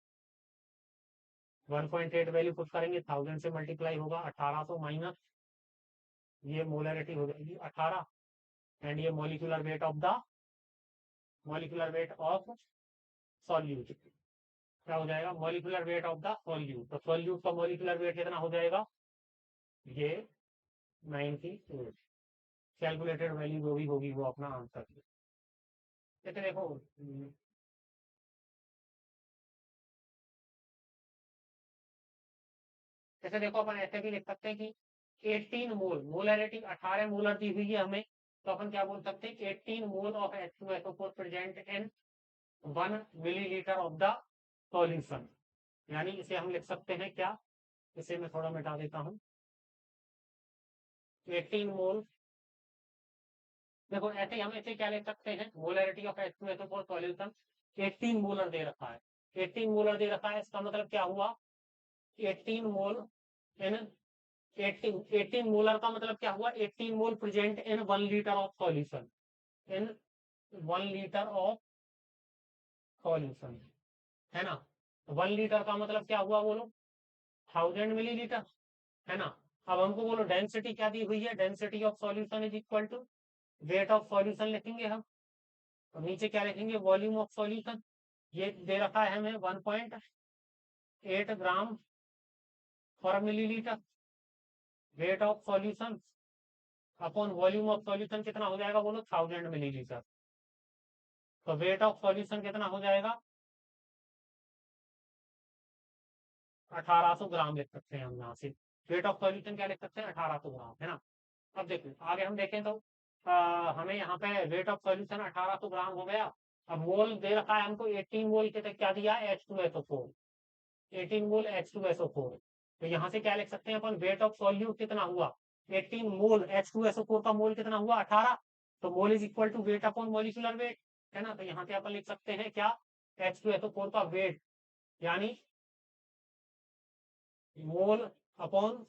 1.8 value put करेंगे, 1000 से मल्टीप्लाई होगा 1800 माइनस ये मोलैरिटी हो जाएगी 18, एंड ये molecular weight of the solute क्या हो जाएगा, molecular weight of the solute. तो सॉल्यूट का मॉलिक्यूलर वेट कितना हो जाएगा, ये 98। कैलकुलेटेड वैल्यू जो भी होगी वो अपना आंसर है। जैसे देखो जैसे देखो अपन ऐसे भी लिख सकते हैं कि 18 मोल, मोलैरिटी 18 मोलर दी हुई है हमें, तो अपन क्या बोल सकते हैं 18 मोल of H2SO4 present in 1 millilitre of the solution. यानी इसे हम लिख सकते हैं क्या, इसे मैं थोड़ा मिटा देता हूं, 18 मोल, देखो ऐसे हम इसे क्या लिख सकते हैं, molarity of H2SO4 solution 18 molar दे रखा है, 18 मोलर दे रखा है, इसका मतलब क्या हुआ, 18 मोल इन 18 मोलर का मतलब क्या हुआ, 18 mole present in 1 litre of solution, in 1 litre of solution, है ना। 1 लीटर का मतलब क्या हुआ बोलो, 1000 मिलीलीटर, है ना। अब हमको बोलो डेंसिटी क्या दी हुई है, density of solution is equal to weight of solution लिखेंगे हम, और नीचे क्या लिखेंगे, वॉल्यूम ऑफ सॉल्यूशन। ये दे रखा है हमें 1.8 ग्राम पर millilitre, wait of solution upon volume of solution कितना हो जाएगा बोलो, 1000 मिलीलीटर। तो वेट ऑफ सॉल्यूशन कितना हो जाएगा, 1800 ग्राम लिख सकते हैं हम यहाँ से। वेट ऑफ सॉल्यूशन क्या लिख सकते हैं, 1800 ग्राम, है ना। अब देखो आगे हम देखें तो हमें यहाँ पे वेट ऑफ सॉल्यूशन 1800 ग्राम हो गया। अब मोल दे रखा है हमको 18 मोल के क्या दिया है, H2SO4, 18 मोल H2SO4। तो यहाँ से क्या लिख सकते हैं अपन, वेट ऑफ सॉल्यूट कितना हुआ, 18 मोल, H2SO4 का मोल कितना हुआ 18, तो mole is equal to weight upon molecular weight, है ना। तो यहाँ से अपन लिख सकते हैं क्या, H2SO4 का वेट, यानी मोल अपॉन,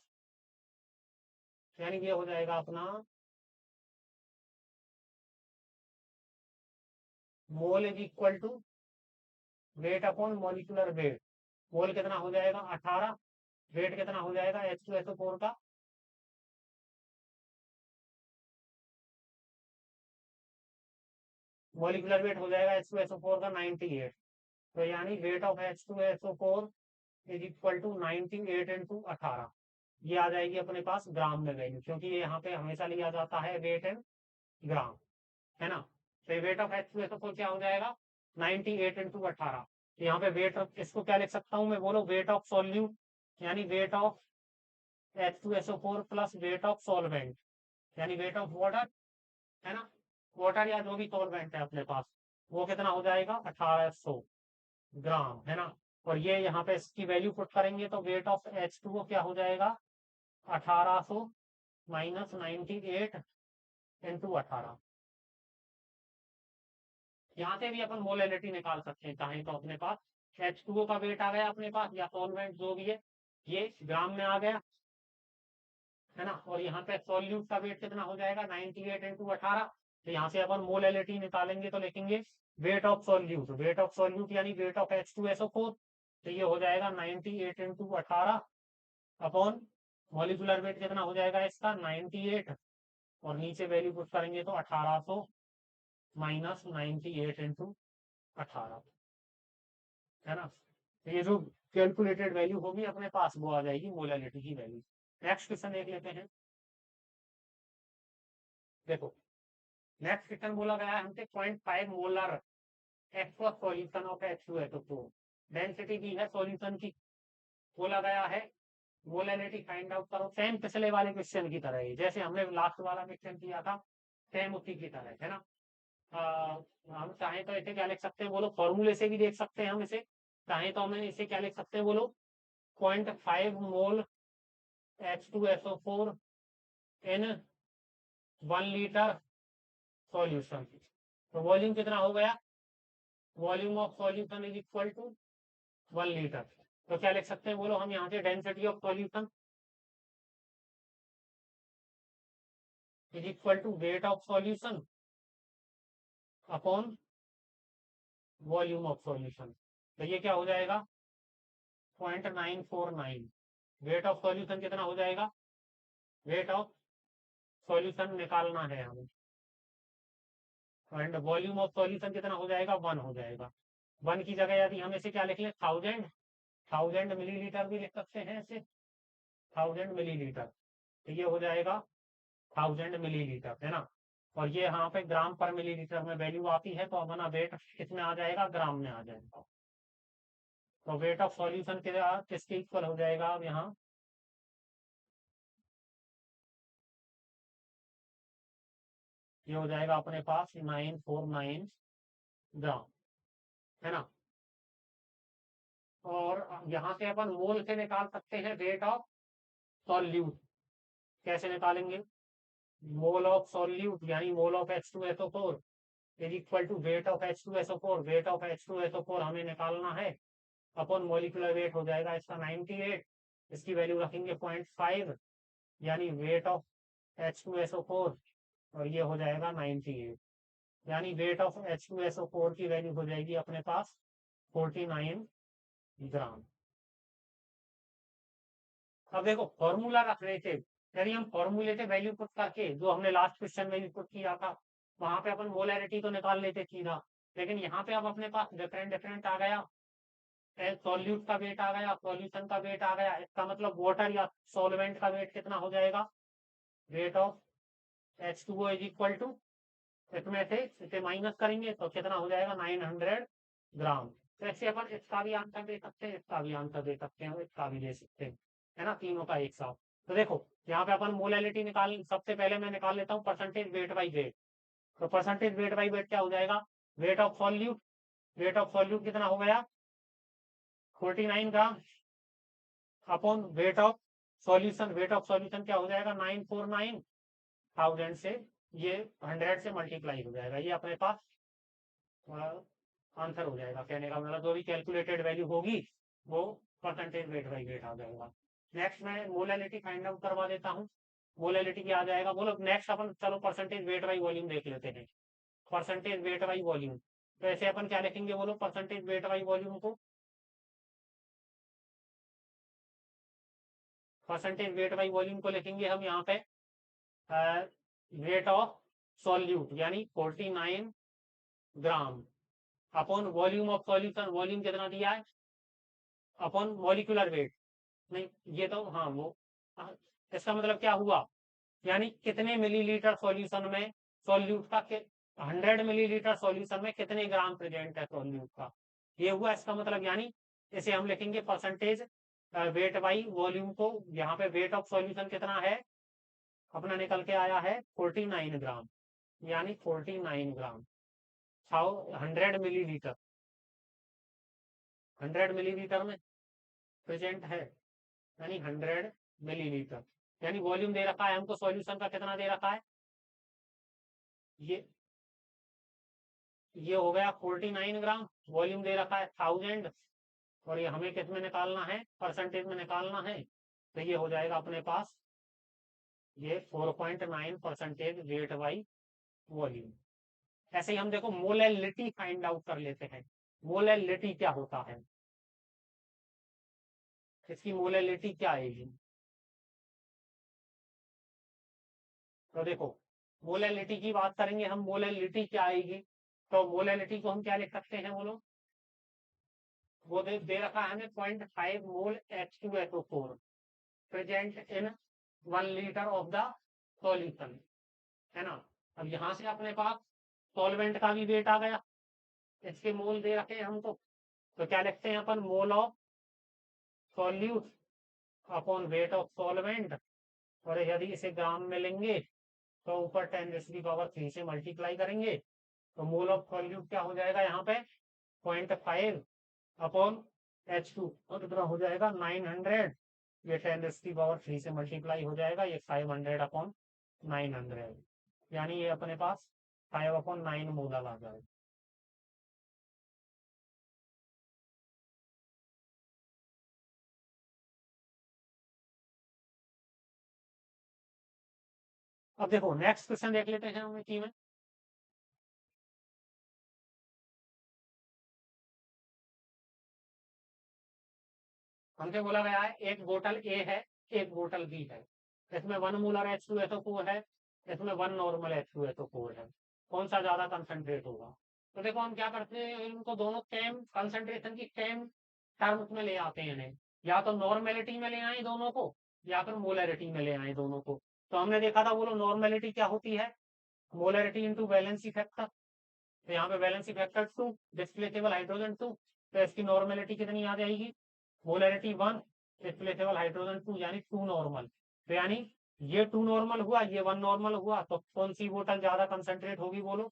यानी ये हो जाएगा अपना mole is equal to weight upon molecular weight. Mole कितना हो जाएगा 18, वेट कितना हो जाएगा H2SO4 का, मॉलिक्यूलर वेट हो जाएगा H2SO4 का 98। तो यानी weight of H2SO4 is equal to 98 into 18, ये आ जाएगी अपने पास ग्राम में वैल्यू, क्योंकि ये यहाँ पे हमेशा लिया जाता है वेट इन ग्राम, है ना। तो वेट ऑफ H2SO4 क्या हो जाएगा 98 इंटू 18। यहाँ पे वेट ऑफ, इसको क्या लिख सकता हूँ मैं बोलो, वेट ऑफ सॉल्यूट, यानी weight of H2SO4 plus wait of solvent, यानी वेट ऑफ वाटर, है ना। वाटर या जो भी सॉल्वेंट है अपने पास, वो कितना हो जाएगा 1800 ग्राम, है ना। और ये यहाँ पे इसकी वैल्यू पुट करेंगे तो वेट ऑफ H2O क्या हो जाएगा 1800 माइनस 98 इंटू 18, यहाँ से भी अपन मोलैलिटी निकाल सकते हैं चाहे तो। अपने पास H2O का वेट आ गया अपने पास, या सॉल्वेंट जो भी है, ये ग्राम में आ गया, है ना। और यहाँ पे सॉल्यूट का वेट कितना हो जाएगा, 98 इंटू 18। तो यहाँ से अपन मोलैलिटी निकालेंगे तो लिखेंगे wait of solute, weight of solute यानी वेट ऑफ H2SO4। तो ये हो जाएगा 98 इंटू 18 अपॉन मॉलिक्यूलर वेट कितना हो जाएगा इसका 98, और नीचे वैल्यू पुट करेंगे तो 1800 माइनस 98 इंटू 18, है ना। तो ये जो कैलकुलेटेड वैल्यू होगी अपने पास वो आ जाएगी मोलैलिटी की वैल्यू। नेक्स्ट क्वेश्चन देख लेते हैं। देखो नेक्स्ट क्वेश्चन बोला गया है हमसे 0.5 molar aqueous solution of H2SO4, density दी है सॉल्यूशन की, बोला गया है मोलैलिटी फाइंड आउट करो। सेम पिछले वाले क्वेश्चन की तरह ही, जैसे हमने लास्ट वाला क्वेश्चन किया था सेम उसी की तरह, है ना। हम चाहें तो इसे क्या लिख सकते हैं बोलो, फॉर्मूले से भी देख सकते हैं हम इसे, चाहें तो हमें इसे क्या लिख सकते हैं बोलो, 0.5 mole H2SO4 in 1 litre solution. तो वॉल्यूम कितना हो गया, volume of solution is equal to 1 litre. तो क्या लिख सकते हैं बोलो हम यहाँ से, density of solution is equal to weight of solution upon volume of solution. तो ये क्या हो जाएगा 0.949। वेट ऑफ सॉल्यूशन कितना हो जाएगा, वेट ऑफ सॉल्यूशन निकालना है हमें, एंड वॉल्यूम ऑफ सॉल्यूशन कितना हो जाएगा 1 हो जाएगा। 1 की जगह यदि हम इसे क्या लिख लें 1000, 1000 मिलीलीटर भी लिख सकते हैं इसे, 1000 मिलीलीटर। तो ये हो जाएगा 1000 मिलीलीटर, है ना। और ये यहाँ पे ग्राम पर मिलीलीटर में वैल्यू आती है, तो अपना वेट कितने आ जाएगा, ग्राम में आ जाएगा। तो वेट ऑफ सॉल्यूशन किसके इक्वल हो जाएगा अब यहाँ, ये हो जाएगा अपने पास 949 ग्राम, है ना। और यहाँ से अपन मोल से निकाल सकते हैं वेट ऑफ सॉल्यूट। कैसे निकालेंगे, मोल ऑफ सॉल्यूट यानी mole of H2SO4 is equal to weight of H2SO4। Weight of H2SO4 हमें निकालना है, अपॉन मॉलिक्यूलर वेट हो जाएगा इसका 98, इसकी वैल्यू रखेंगे 0.5 यानी वेट ऑफ H2SO4, और ये हो जाएगा 98, यानी वेट ऑफ H2SO4 की वैल्यू हो जाएगी अपने पास 49 ग्राम। अब देखो फॉर्मूला रख रहे थे, यदि हम फॉर्मूले से वैल्यू पुट करके, जो हमने लास्ट क्वेश्चन में भी पुट किया था, वहां पे अपन मोलैरिटी तो निकाल लेते सीधा, लेकिन यहाँ पे अब अपने पास डिफरेंट डिफरेंट आ गया, सॉल्यूट का वेट आ गया, सॉल्यूशन का वेट आ गया, इसका मतलब वाटर या सॉल्वेंट का वेट कितना हो जाएगा, weight of H2O is equal to, इसमें से इसे माइनस करेंगे तो कितना हो जाएगा 900 ग्राम। तो ऐसे अपन इसका भी आंसर दे सकते हैं, इसका भी आंसर दे सकते हैं, इसका भी दे सकते हैं, है ना, तीनों का एक साथ। तो देखो यहाँ पे अपन मोलैलिटी निकाल, सबसे पहले मैं निकाल लेता हूँ परसेंटेज वेट बाई वेट। तो परसेंटेज वेट बाई वेट क्या हो जाएगा, weight of solute, weight of solute कितना हो गया 49 ग्राम upon weight of solution, wait of solution क्या हो जाएगा 949,000 से, ये 100 से मल्टीप्लाई हो जाएगा, ये अपने पास आंसर हो जाएगा। कहने का मतलब जो भी कैलकुलेटेड वैल्यू होगी वो परसेंटेज वेट बाई वेट आ जाएगा। नेक्स्ट मैं मोलैलिटी फाइंड आउट करवा देता हूँ, मोलैलिटी क्या आ जाएगा बोलो। नेक्स्ट अपन चलो परसेंटेज वेट बाई वॉल्यूम देख लेते हैं, परसेंटेज वेट बाई वॉल्यूम। तो ऐसे अपन क्या लिखेंगे बोलो, परसेंटेज वेट बाई वॉल्यूम को, परसेंटेज वेट बाई वॉल्यूम को लिखेंगे हम यहाँ पे वेट ऑफ सॉल्यूट यानी 49 ग्राम upon volume of solution, volume कितना दिया है अपॉन मॉलिक्यूलर वेट, नहीं ये तो हाँ वो, हाँ, इसका मतलब क्या हुआ, यानी कितने मिलीलीटर सॉल्यूशन में, सॉल्यूट का 100 मिलीलीटर सॉल्यूशन में कितने ग्राम प्रेजेंट है सॉल्यूट का, ये हुआ इसका मतलब। यानी इसे हम लिखेंगे परसेंटेज वेट बाई वॉल्यूम को, यहाँ पे वेट ऑफ सॉल्यूशन कितना है अपना निकल के आया है 49 ग्राम, यानी 49 ग्राम 100 मिलीलीटर, 100 मिलीलीटर में प्रेजेंट है, यानी 100 मिलीलीटर, यानी वॉल्यूम दे रखा है हमको सॉल्यूशन का कितना दे रखा है, ये ये हो गया 49 ग्राम, वॉल्यूम दे रखा है 1000, और ये हमें किस में निकालना है, परसेंटेज में निकालना है, तो ये हो जाएगा अपने पास ये 4.9% वेट बाई वॉल्यूम। ऐसे ही हम देखो मोलैलिटी फाइंड आउट कर लेते हैं। मोलैलिटी क्या होता है, इसकी मोलैलिटी क्या आएगी, तो देखो मोलैलिटी की बात करेंगे हम, मोलैलिटी क्या आएगी, तो मोलैलिटी को हम क्या लिख सकते हैं बोलो, वो दे रखा है हमें 0.5 mole H2SO4 present in 1 litre of the solution, है ना। अब यहाँ से अपने पास सॉल्वेंट का भी वेट आ गया, इसके मोल दे रखे हैं हमको, तो क्या लिखते हैं अपन, mole of solute upon weight of solvent, और यदि इसे ग्राम में लेंगे तो ऊपर 10⁻³ से मल्टीप्लाई करेंगे, तो मोल ऑफ सॉल्यूट क्या हो जाएगा यहाँ पे 0.5 अपॉन H2, और कितना हो जाएगा 900, ये 10⁻³ से मल्टीप्लाई हो जाएगा, ये 500 अपॉन 900, यानी ये अपने पास 5/9 मोलर आ जाएगा। अब देखो नेक्स्ट क्वेश्चन देख लेते हैं हम की में। हमसे बोला गया है एक बोतल ए है, एक बोतल बी है, इसमें 1 मोलर H2SO4 है, इसमें 1 नॉर्मल H2SO4 है, कौन सा ज्यादा कंसंट्रेट होगा। तो देखो हम क्या करते हैं, इनको दोनों सेम कंसंट्रेशन की सेम टर्म्स में ले आते हैं, या तो नॉर्मेलिटी में ले आए दोनों को, या फिर मोलरिटी में ले आए दोनों को। तो हमने देखा था बोलो नॉर्मेलिटी क्या होती है, मोलरिटी इंटू वैलेंसी फैक्टर, तो यहाँ पे वैलेंसी फैक्टर 2, डिस्प्लेसेबल हाइड्रोजन 2, तो इसकी नॉर्मेलिटी कितनी आ जाएगी, मोलरिटी 1, डिस्प्लेसेबल हाइड्रोजन 2, यानी 2 नॉर्मल, तो यानी ये 2 नॉर्मल हुआ, ये 1 नॉर्मल हुआ, तो कौन सी बोतल ज्यादा कंसंट्रेट होगी बोलो,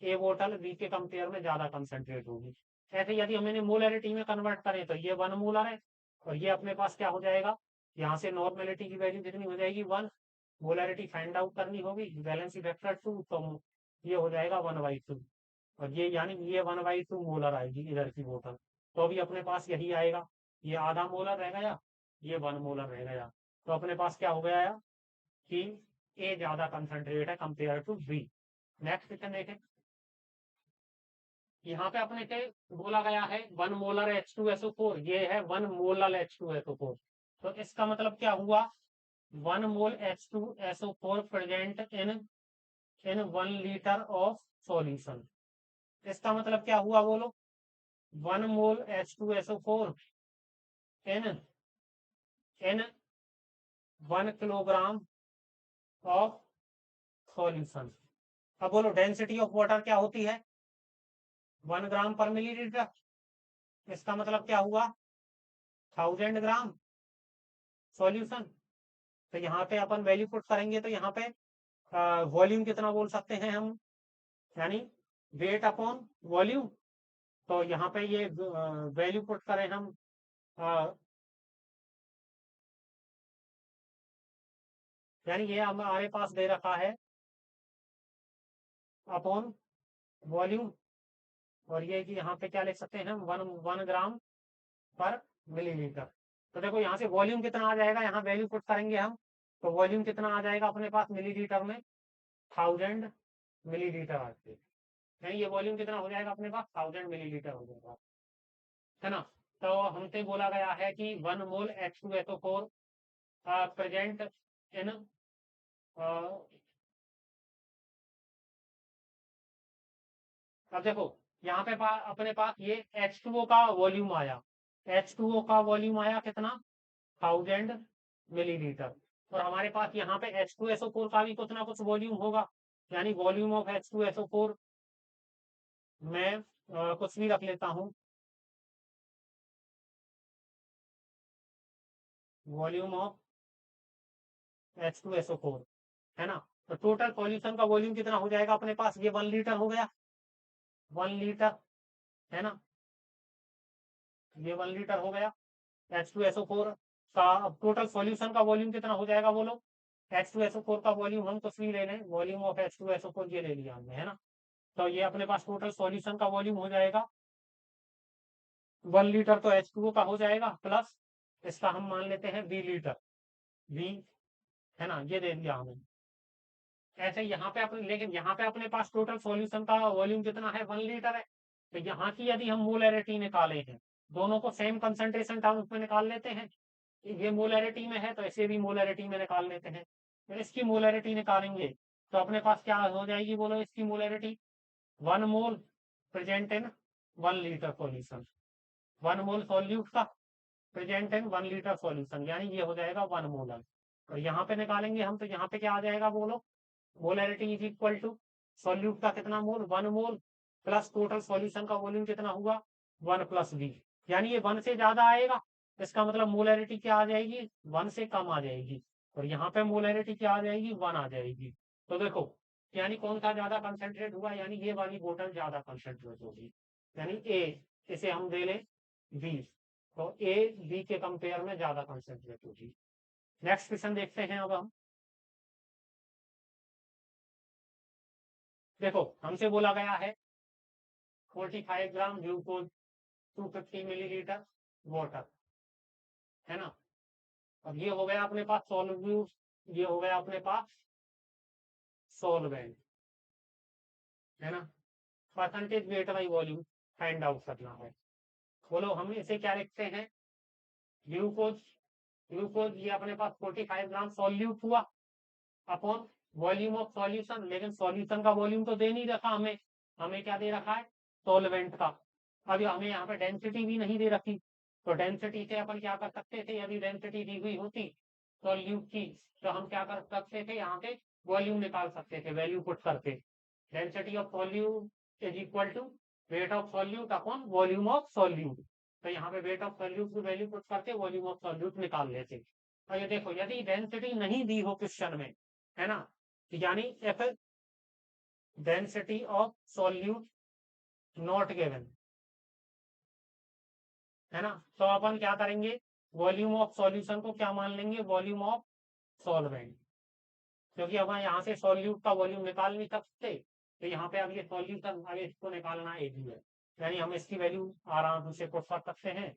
ए बोतल बी के कंपेयर में ज्यादा कंसंट्रेट होगी। ऐसे यदि हमने मोलरिटी में कन्वर्ट करें तो ये 1 मोलर है, और ये अपने पास क्या हो जाएगा, यहाँ से नॉर्मेलिटी की वैल्यू कितनी हो जाएगी 1, मोलरिटी फाइंड आउट करनी होगी, वैलेंसी फैक्टर 2, तो ये हो जाएगा 1/2, और ये यानी ये 1/2 मोलर आएगी इधर की बोतल, तो अभी अपने पास यही आएगा, ये आधा मोलर रह गया, ये 1 मोलर रह गया, तो अपने पास क्या हो गया कि ए ज्यादा कंसंट्रेट है compare to B. Next question देखें, यहाँ पे अपने से बोला गया है 1 मोलर H2SO4, ये है 1 मोलर H2SO4, तो इसका मतलब क्या हुआ, 1 मोल H2SO4 present in 1 litre of solution, इसका मतलब क्या हुआ बोलो, 1 मोल H2SO4 in 1 kilogram of solution. अब बोलो डेंसिटी ऑफ वाटर क्या होती है, 1 ग्राम पर मिलीलीटर, इसका मतलब क्या हुआ 1000 ग्राम सॉल्यूशन, तो यहाँ पे अपन वैल्यू पुट करेंगे, तो यहाँ पे वॉल्यूम कितना बोल सकते हैं हम, यानी वेट अपॉन वॉल्यूम, तो यहाँ पे ये वैल्यू पुट करें हम, यानी ये हमारे पास दे रखा है अपॉन वॉल्यूम, और ये कि यहाँ पे क्या लिख सकते हैं हम, 1 ग्राम पर मिलीलीटर, तो देखो यहाँ से वॉल्यूम कितना आ जाएगा, यहाँ वैल्यू पुट करेंगे हम, तो वॉल्यूम कितना आ जाएगा अपने पास मिलीलीटर में, 1000 मिलीलीटर आते, यानी ये वॉल्यूम कितना हो जाएगा अपने पास 1000 मिलीलीटर हो जाएगा, है ना। तो हमसे बोला गया है कि 1 मोल H2SO4 प्रेजेंट इन, अब देखो यहाँ पे अपने पास ये H2O का वॉल्यूम आया, H2O का वॉल्यूम आया कितना 1000 मिलीलीटर, और हमारे पास यहाँ पे H2SO4 का भी कुछ ना कुछ वॉल्यूम होगा, यानी वॉल्यूम ऑफ H2SO4 मैं कुछ भी रख लेता हूँ, वॉल्यूम ऑफ H2SO4, है ना। तो टोटल सॉल्यूशन का वॉल्यूम कितना हो जाएगा अपने पास, ये 1 लीटर हो गया, 1 लीटर, है ना, ये 1 लीटर हो गया H2SO4 का। अब टोटल सॉल्यूशन का वॉल्यूम कितना हो जाएगा बोलो, H2SO4 का वॉल्यूम हम कुछ भी ले लें, वॉल्यूम ऑफ H2SO4 ये ले लिया हमने, है ना, तो ये अपने पास टोटल सॉल्यूशन का वॉल्यूम हो जाएगा 1 लीटर, तो H2O का हो जाएगा, प्लस इसका हम मान लेते हैं V लीटर, V है ना, ये दे दिया हमें। ऐसे यहाँ पे अपने, लेकिन यहाँ पे अपने पास टोटल सॉल्यूशन का वॉल्यूम कितना है, 1 लीटर है। तो यहाँ की यदि हम मोलैरिटी निकाले हैं, दोनों को सेम कंसंट्रेशन टर्म्स में निकाल लेते हैं, ये मोलैरिटी में है तो इसे भी मोलैरिटी में निकाल लेते हैं। तो इसकी मोलैरिटी निकालेंगे तो अपने पास क्या हो जाएगी, बोलो इसकी molarity, 1 mole present in 1 litre solution, 1 mole solute का प्रेजेंट इन 1 लीटर सॉल्यूशन, यानी ये हो जाएगा 1 मोलर। और यहाँ पे निकालेंगे हम, तो यहाँ पे क्या आ जाएगा बोलो, molarity is equal to solute का कितना mole, 1 mole, plus total solution का वॉल्यूम कितना हुआ, 1 + V, यानी ये 1 से ज्यादा आएगा, इसका मतलब मोलैरिटी क्या आ जाएगी, 1 से कम आ जाएगी। और यहाँ पे मोलैरिटी क्या आ जाएगी, 1 आ जाएगी। तो देखो, यानी कौन सा ज्यादा कंसेंट्रेट हुआ, यानी ये वाली बोतल ज्यादा कंसेंट्रेट होगी, यानी ए, इसे हम दे लें बी, तो ए बी के कंपेयर में ज्यादा कंसेंट्रेट होगी। नेक्स्ट क्वेश्चन देखते हैं अब हम। देखो हमसे बोला गया है 45 ग्राम ग्लूकोज 250 मिलीलीटर वाटर, है ना। अब ये हो गया अपने पास सॉल्यूट, ये हो गया अपने पास सॉल्वेंट, है ना। Percentage weight by volume find out करना है। बोलो हम इसे क्या लिखते हैं, ग्लूकोज, ग्लूकोज ये अपने पास 45 ग्राम सॉल्यूट हुआ अपॉन वॉल्यूम ऑफ सॉल्यूशन, लेकिन सॉल्यूशन का वॉल्यूम तो दे नहीं रखा हमें, हमें क्या दे रखा है, सॉल्वेंट का। अभी हमें यहाँ पे डेंसिटी भी नहीं दे रखी, तो डेंसिटी से अपन क्या कर सकते थे, यदि डेंसिटी दी हुई होती सॉल्यूट की, तो हम क्या कर सकते थे, यहाँ पे वॉल्यूम निकाल सकते थे वैल्यू पुट करके, density of solute is equal to weight of solute upon volume of solute. तो यहाँ पे वेट ऑफ सॉल्यूट की वैल्यू पुट करके वॉल्यूम ऑफ सॉल्यूट निकाल लेते। और ये देखो यदि डेंसिटी नहीं दी हो क्वेश्चन में, है ना, यानी F density of solute not given, है ना, तो अपन क्या करेंगे, वॉल्यूम ऑफ सॉल्यूशन को क्या मान लेंगे, वॉल्यूम ऑफ सॉल्वेंट, क्योंकि अब यहाँ से सॉल्यूट का वॉल्यूम निकाल नहीं सकते, तो यहाँ पे अब ये सॉल्यूशन आगे इसको निकालना इजी है, यानी हम इसकी वैल्यू आराम से पुट कर सकते हैं,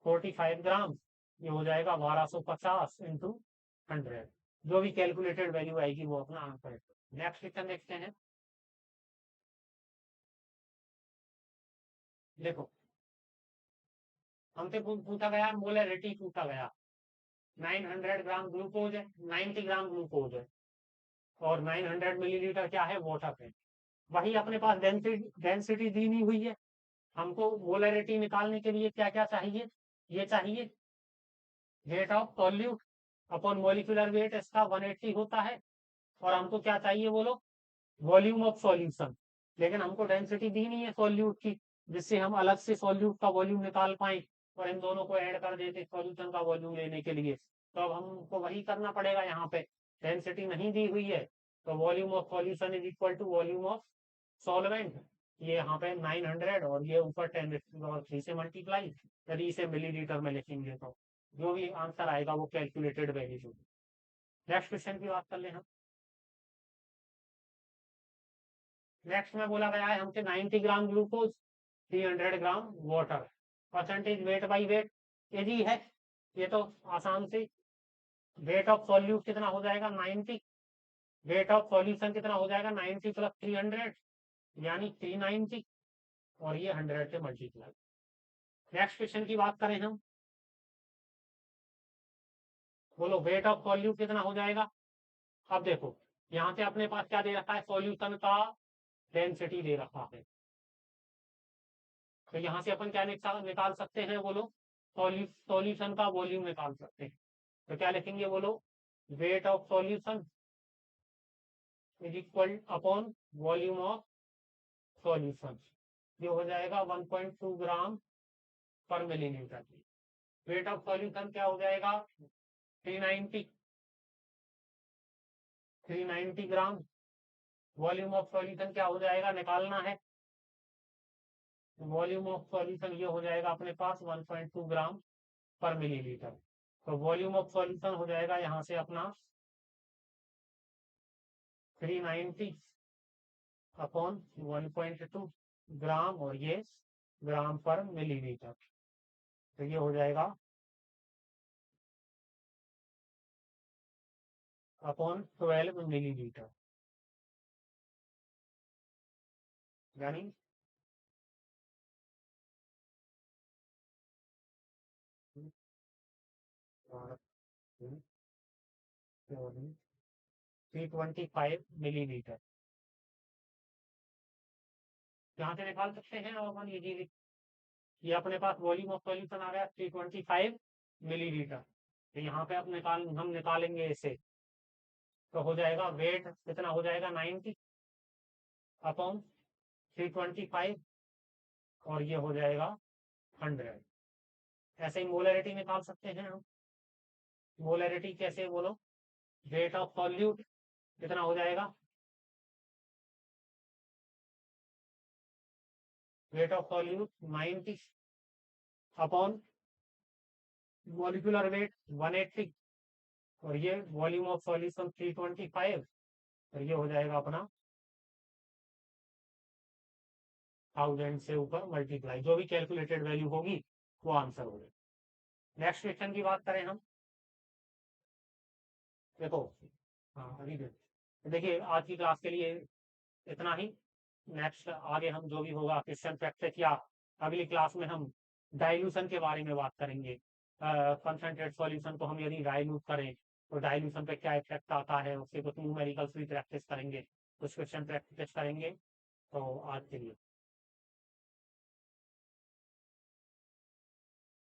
45 ग्राम, ये हो जाएगा 1250 इंटू 100, जो भी कैलकुलेटेड वैल्यू आएगी वो अपना आंसर है। नेक्स्ट क्वेश्चन देखते हैं। देखो हमसे पूछा गया, मोलैरिटी पूछा गया, 900 ग्राम ग्लूकोज है, 90 ग्राम ग्लूकोज है, और 900 मिलीलीटर क्या है, वाटर है। वही अपने पास डेंसिटी डेंसिटी दी नहीं हुई है, हमको मोलैरिटी निकालने के लिए क्या क्या चाहिए, ये चाहिए wait of solute upon molecular wait, इसका 180 होता है, और हमको क्या चाहिए बोलो, वॉल्यूम ऑफ सॉल्यूशन, लेकिन हमको डेंसिटी दी नहीं है सॉल्यूट की, जिससे हम अलग से सॉल्यूट का वॉल्यूम निकाल पाए और इन दोनों को ऐड कर देते सॉल्यूशन का वॉल्यूम लेने के लिए। तो अब हमको वही करना पड़ेगा, यहाँ पे डेंसिटी नहीं दी हुई है, तो volume of solution is equal to volume of solvent, ये यहाँ पे 900 और ये ऊपर 10⁻³ से मल्टीप्लाई, यदि इसे मिलीलीटर में लिखेंगे तो जो भी आंसर आएगा वो कैलकुलेटेड वैल्यू होगी। नेक्स्ट क्वेश्चन की बात कर ले हम। नेक्स्ट में बोला गया है हमसे 90 gram glucose 300 gram water, percentage weight by wait यदि है, ये तो आसान से, वेट ऑफ सॉल्यूट कितना हो जाएगा 90, वेट ऑफ सॉल्यूशन कितना हो जाएगा 90 + 300 यानी 390, और ये 100 से मल्टीप्लाई। नेक्स्ट क्वेश्चन की बात करें हम, बोलो वेट ऑफ सॉल्यूट कितना हो जाएगा। अब देखो यहाँ से अपने पास क्या दे रखा है, सॉल्यूशन का डेंसिटी दे रखा है, तो यहाँ से अपन क्या निकाल सकते हैं बोलो, सॉल्यूशन का वॉल्यूम निकाल सकते हैं। तो क्या लिखेंगे बोलो, wait of solution is equal upon volume of solution, ये हो जाएगा 1.2 ग्राम पर मिलीलीटर। वेट ऑफ सॉल्यूशन क्या हो जाएगा, 390, 390 ग्राम, वॉल्यूम ऑफ सॉल्यूशन क्या हो जाएगा, निकालना है, वॉल्यूम ऑफ सॉल्यूशन ये हो जाएगा अपने पास 1.2 ग्राम पर मिलीलीटर। तो वॉल्यूम ऑफ सॉल्यूशन हो जाएगा यहाँ से अपना 390 अपॉन 1.2 ग्राम, और ये ग्राम पर मिलीलीटर। तो ये हो जाएगा अपॉन 12 मिलीलीटर, यानी और 325 मिलीलीटर। यहाँ से निकाल सकते हैं और अपन ये अपने पास वॉल्यूम ऑफ सॉल्यूशन आ गया 325 मिलीलीटर। तो यहाँ पे हम निकालेंगे इसे, तो हो जाएगा वेट कितना हो जाएगा 90 अपॉन 325, और ये हो जाएगा 100। ऐसे ही मोलरिटी निकाल सकते हैं हम। मोलरिटी कैसे बोलो, वेट ऑफ सॉल्यूट कितना हो जाएगा, weight of solute 90 upon molecular wait 180, और ये वॉल्यूम ऑफ सॉल्यूशन 325, और ये हो जाएगा अपना 1000 से ऊपर मल्टीप्लाई, जो भी कैलकुलेटेड वैल्यू होगी वो आंसर हो जाएगा। नेक्स्ट क्वेश्चन की बात करें हम, देखो, हाँ अभी देखिए आज की क्लास के लिए इतना ही। नेक्स्ट आगे हम जो भी होगा क्वेश्चन प्रैक्टिस, या अगली क्लास में हम डाइल्यूशन के बारे में बात करेंगे। कंसंट्रेट सॉल्यूशन को हम यदि डाइल्यूट करें तो डाइल्यूशन पे क्या इफेक्ट आता है, उसके कुछ न्यूमेरिकल्स भी प्रैक्टिस करेंगे, कुछ क्वेश्चन प्रैक्टिस करेंगे। तो आज के लिए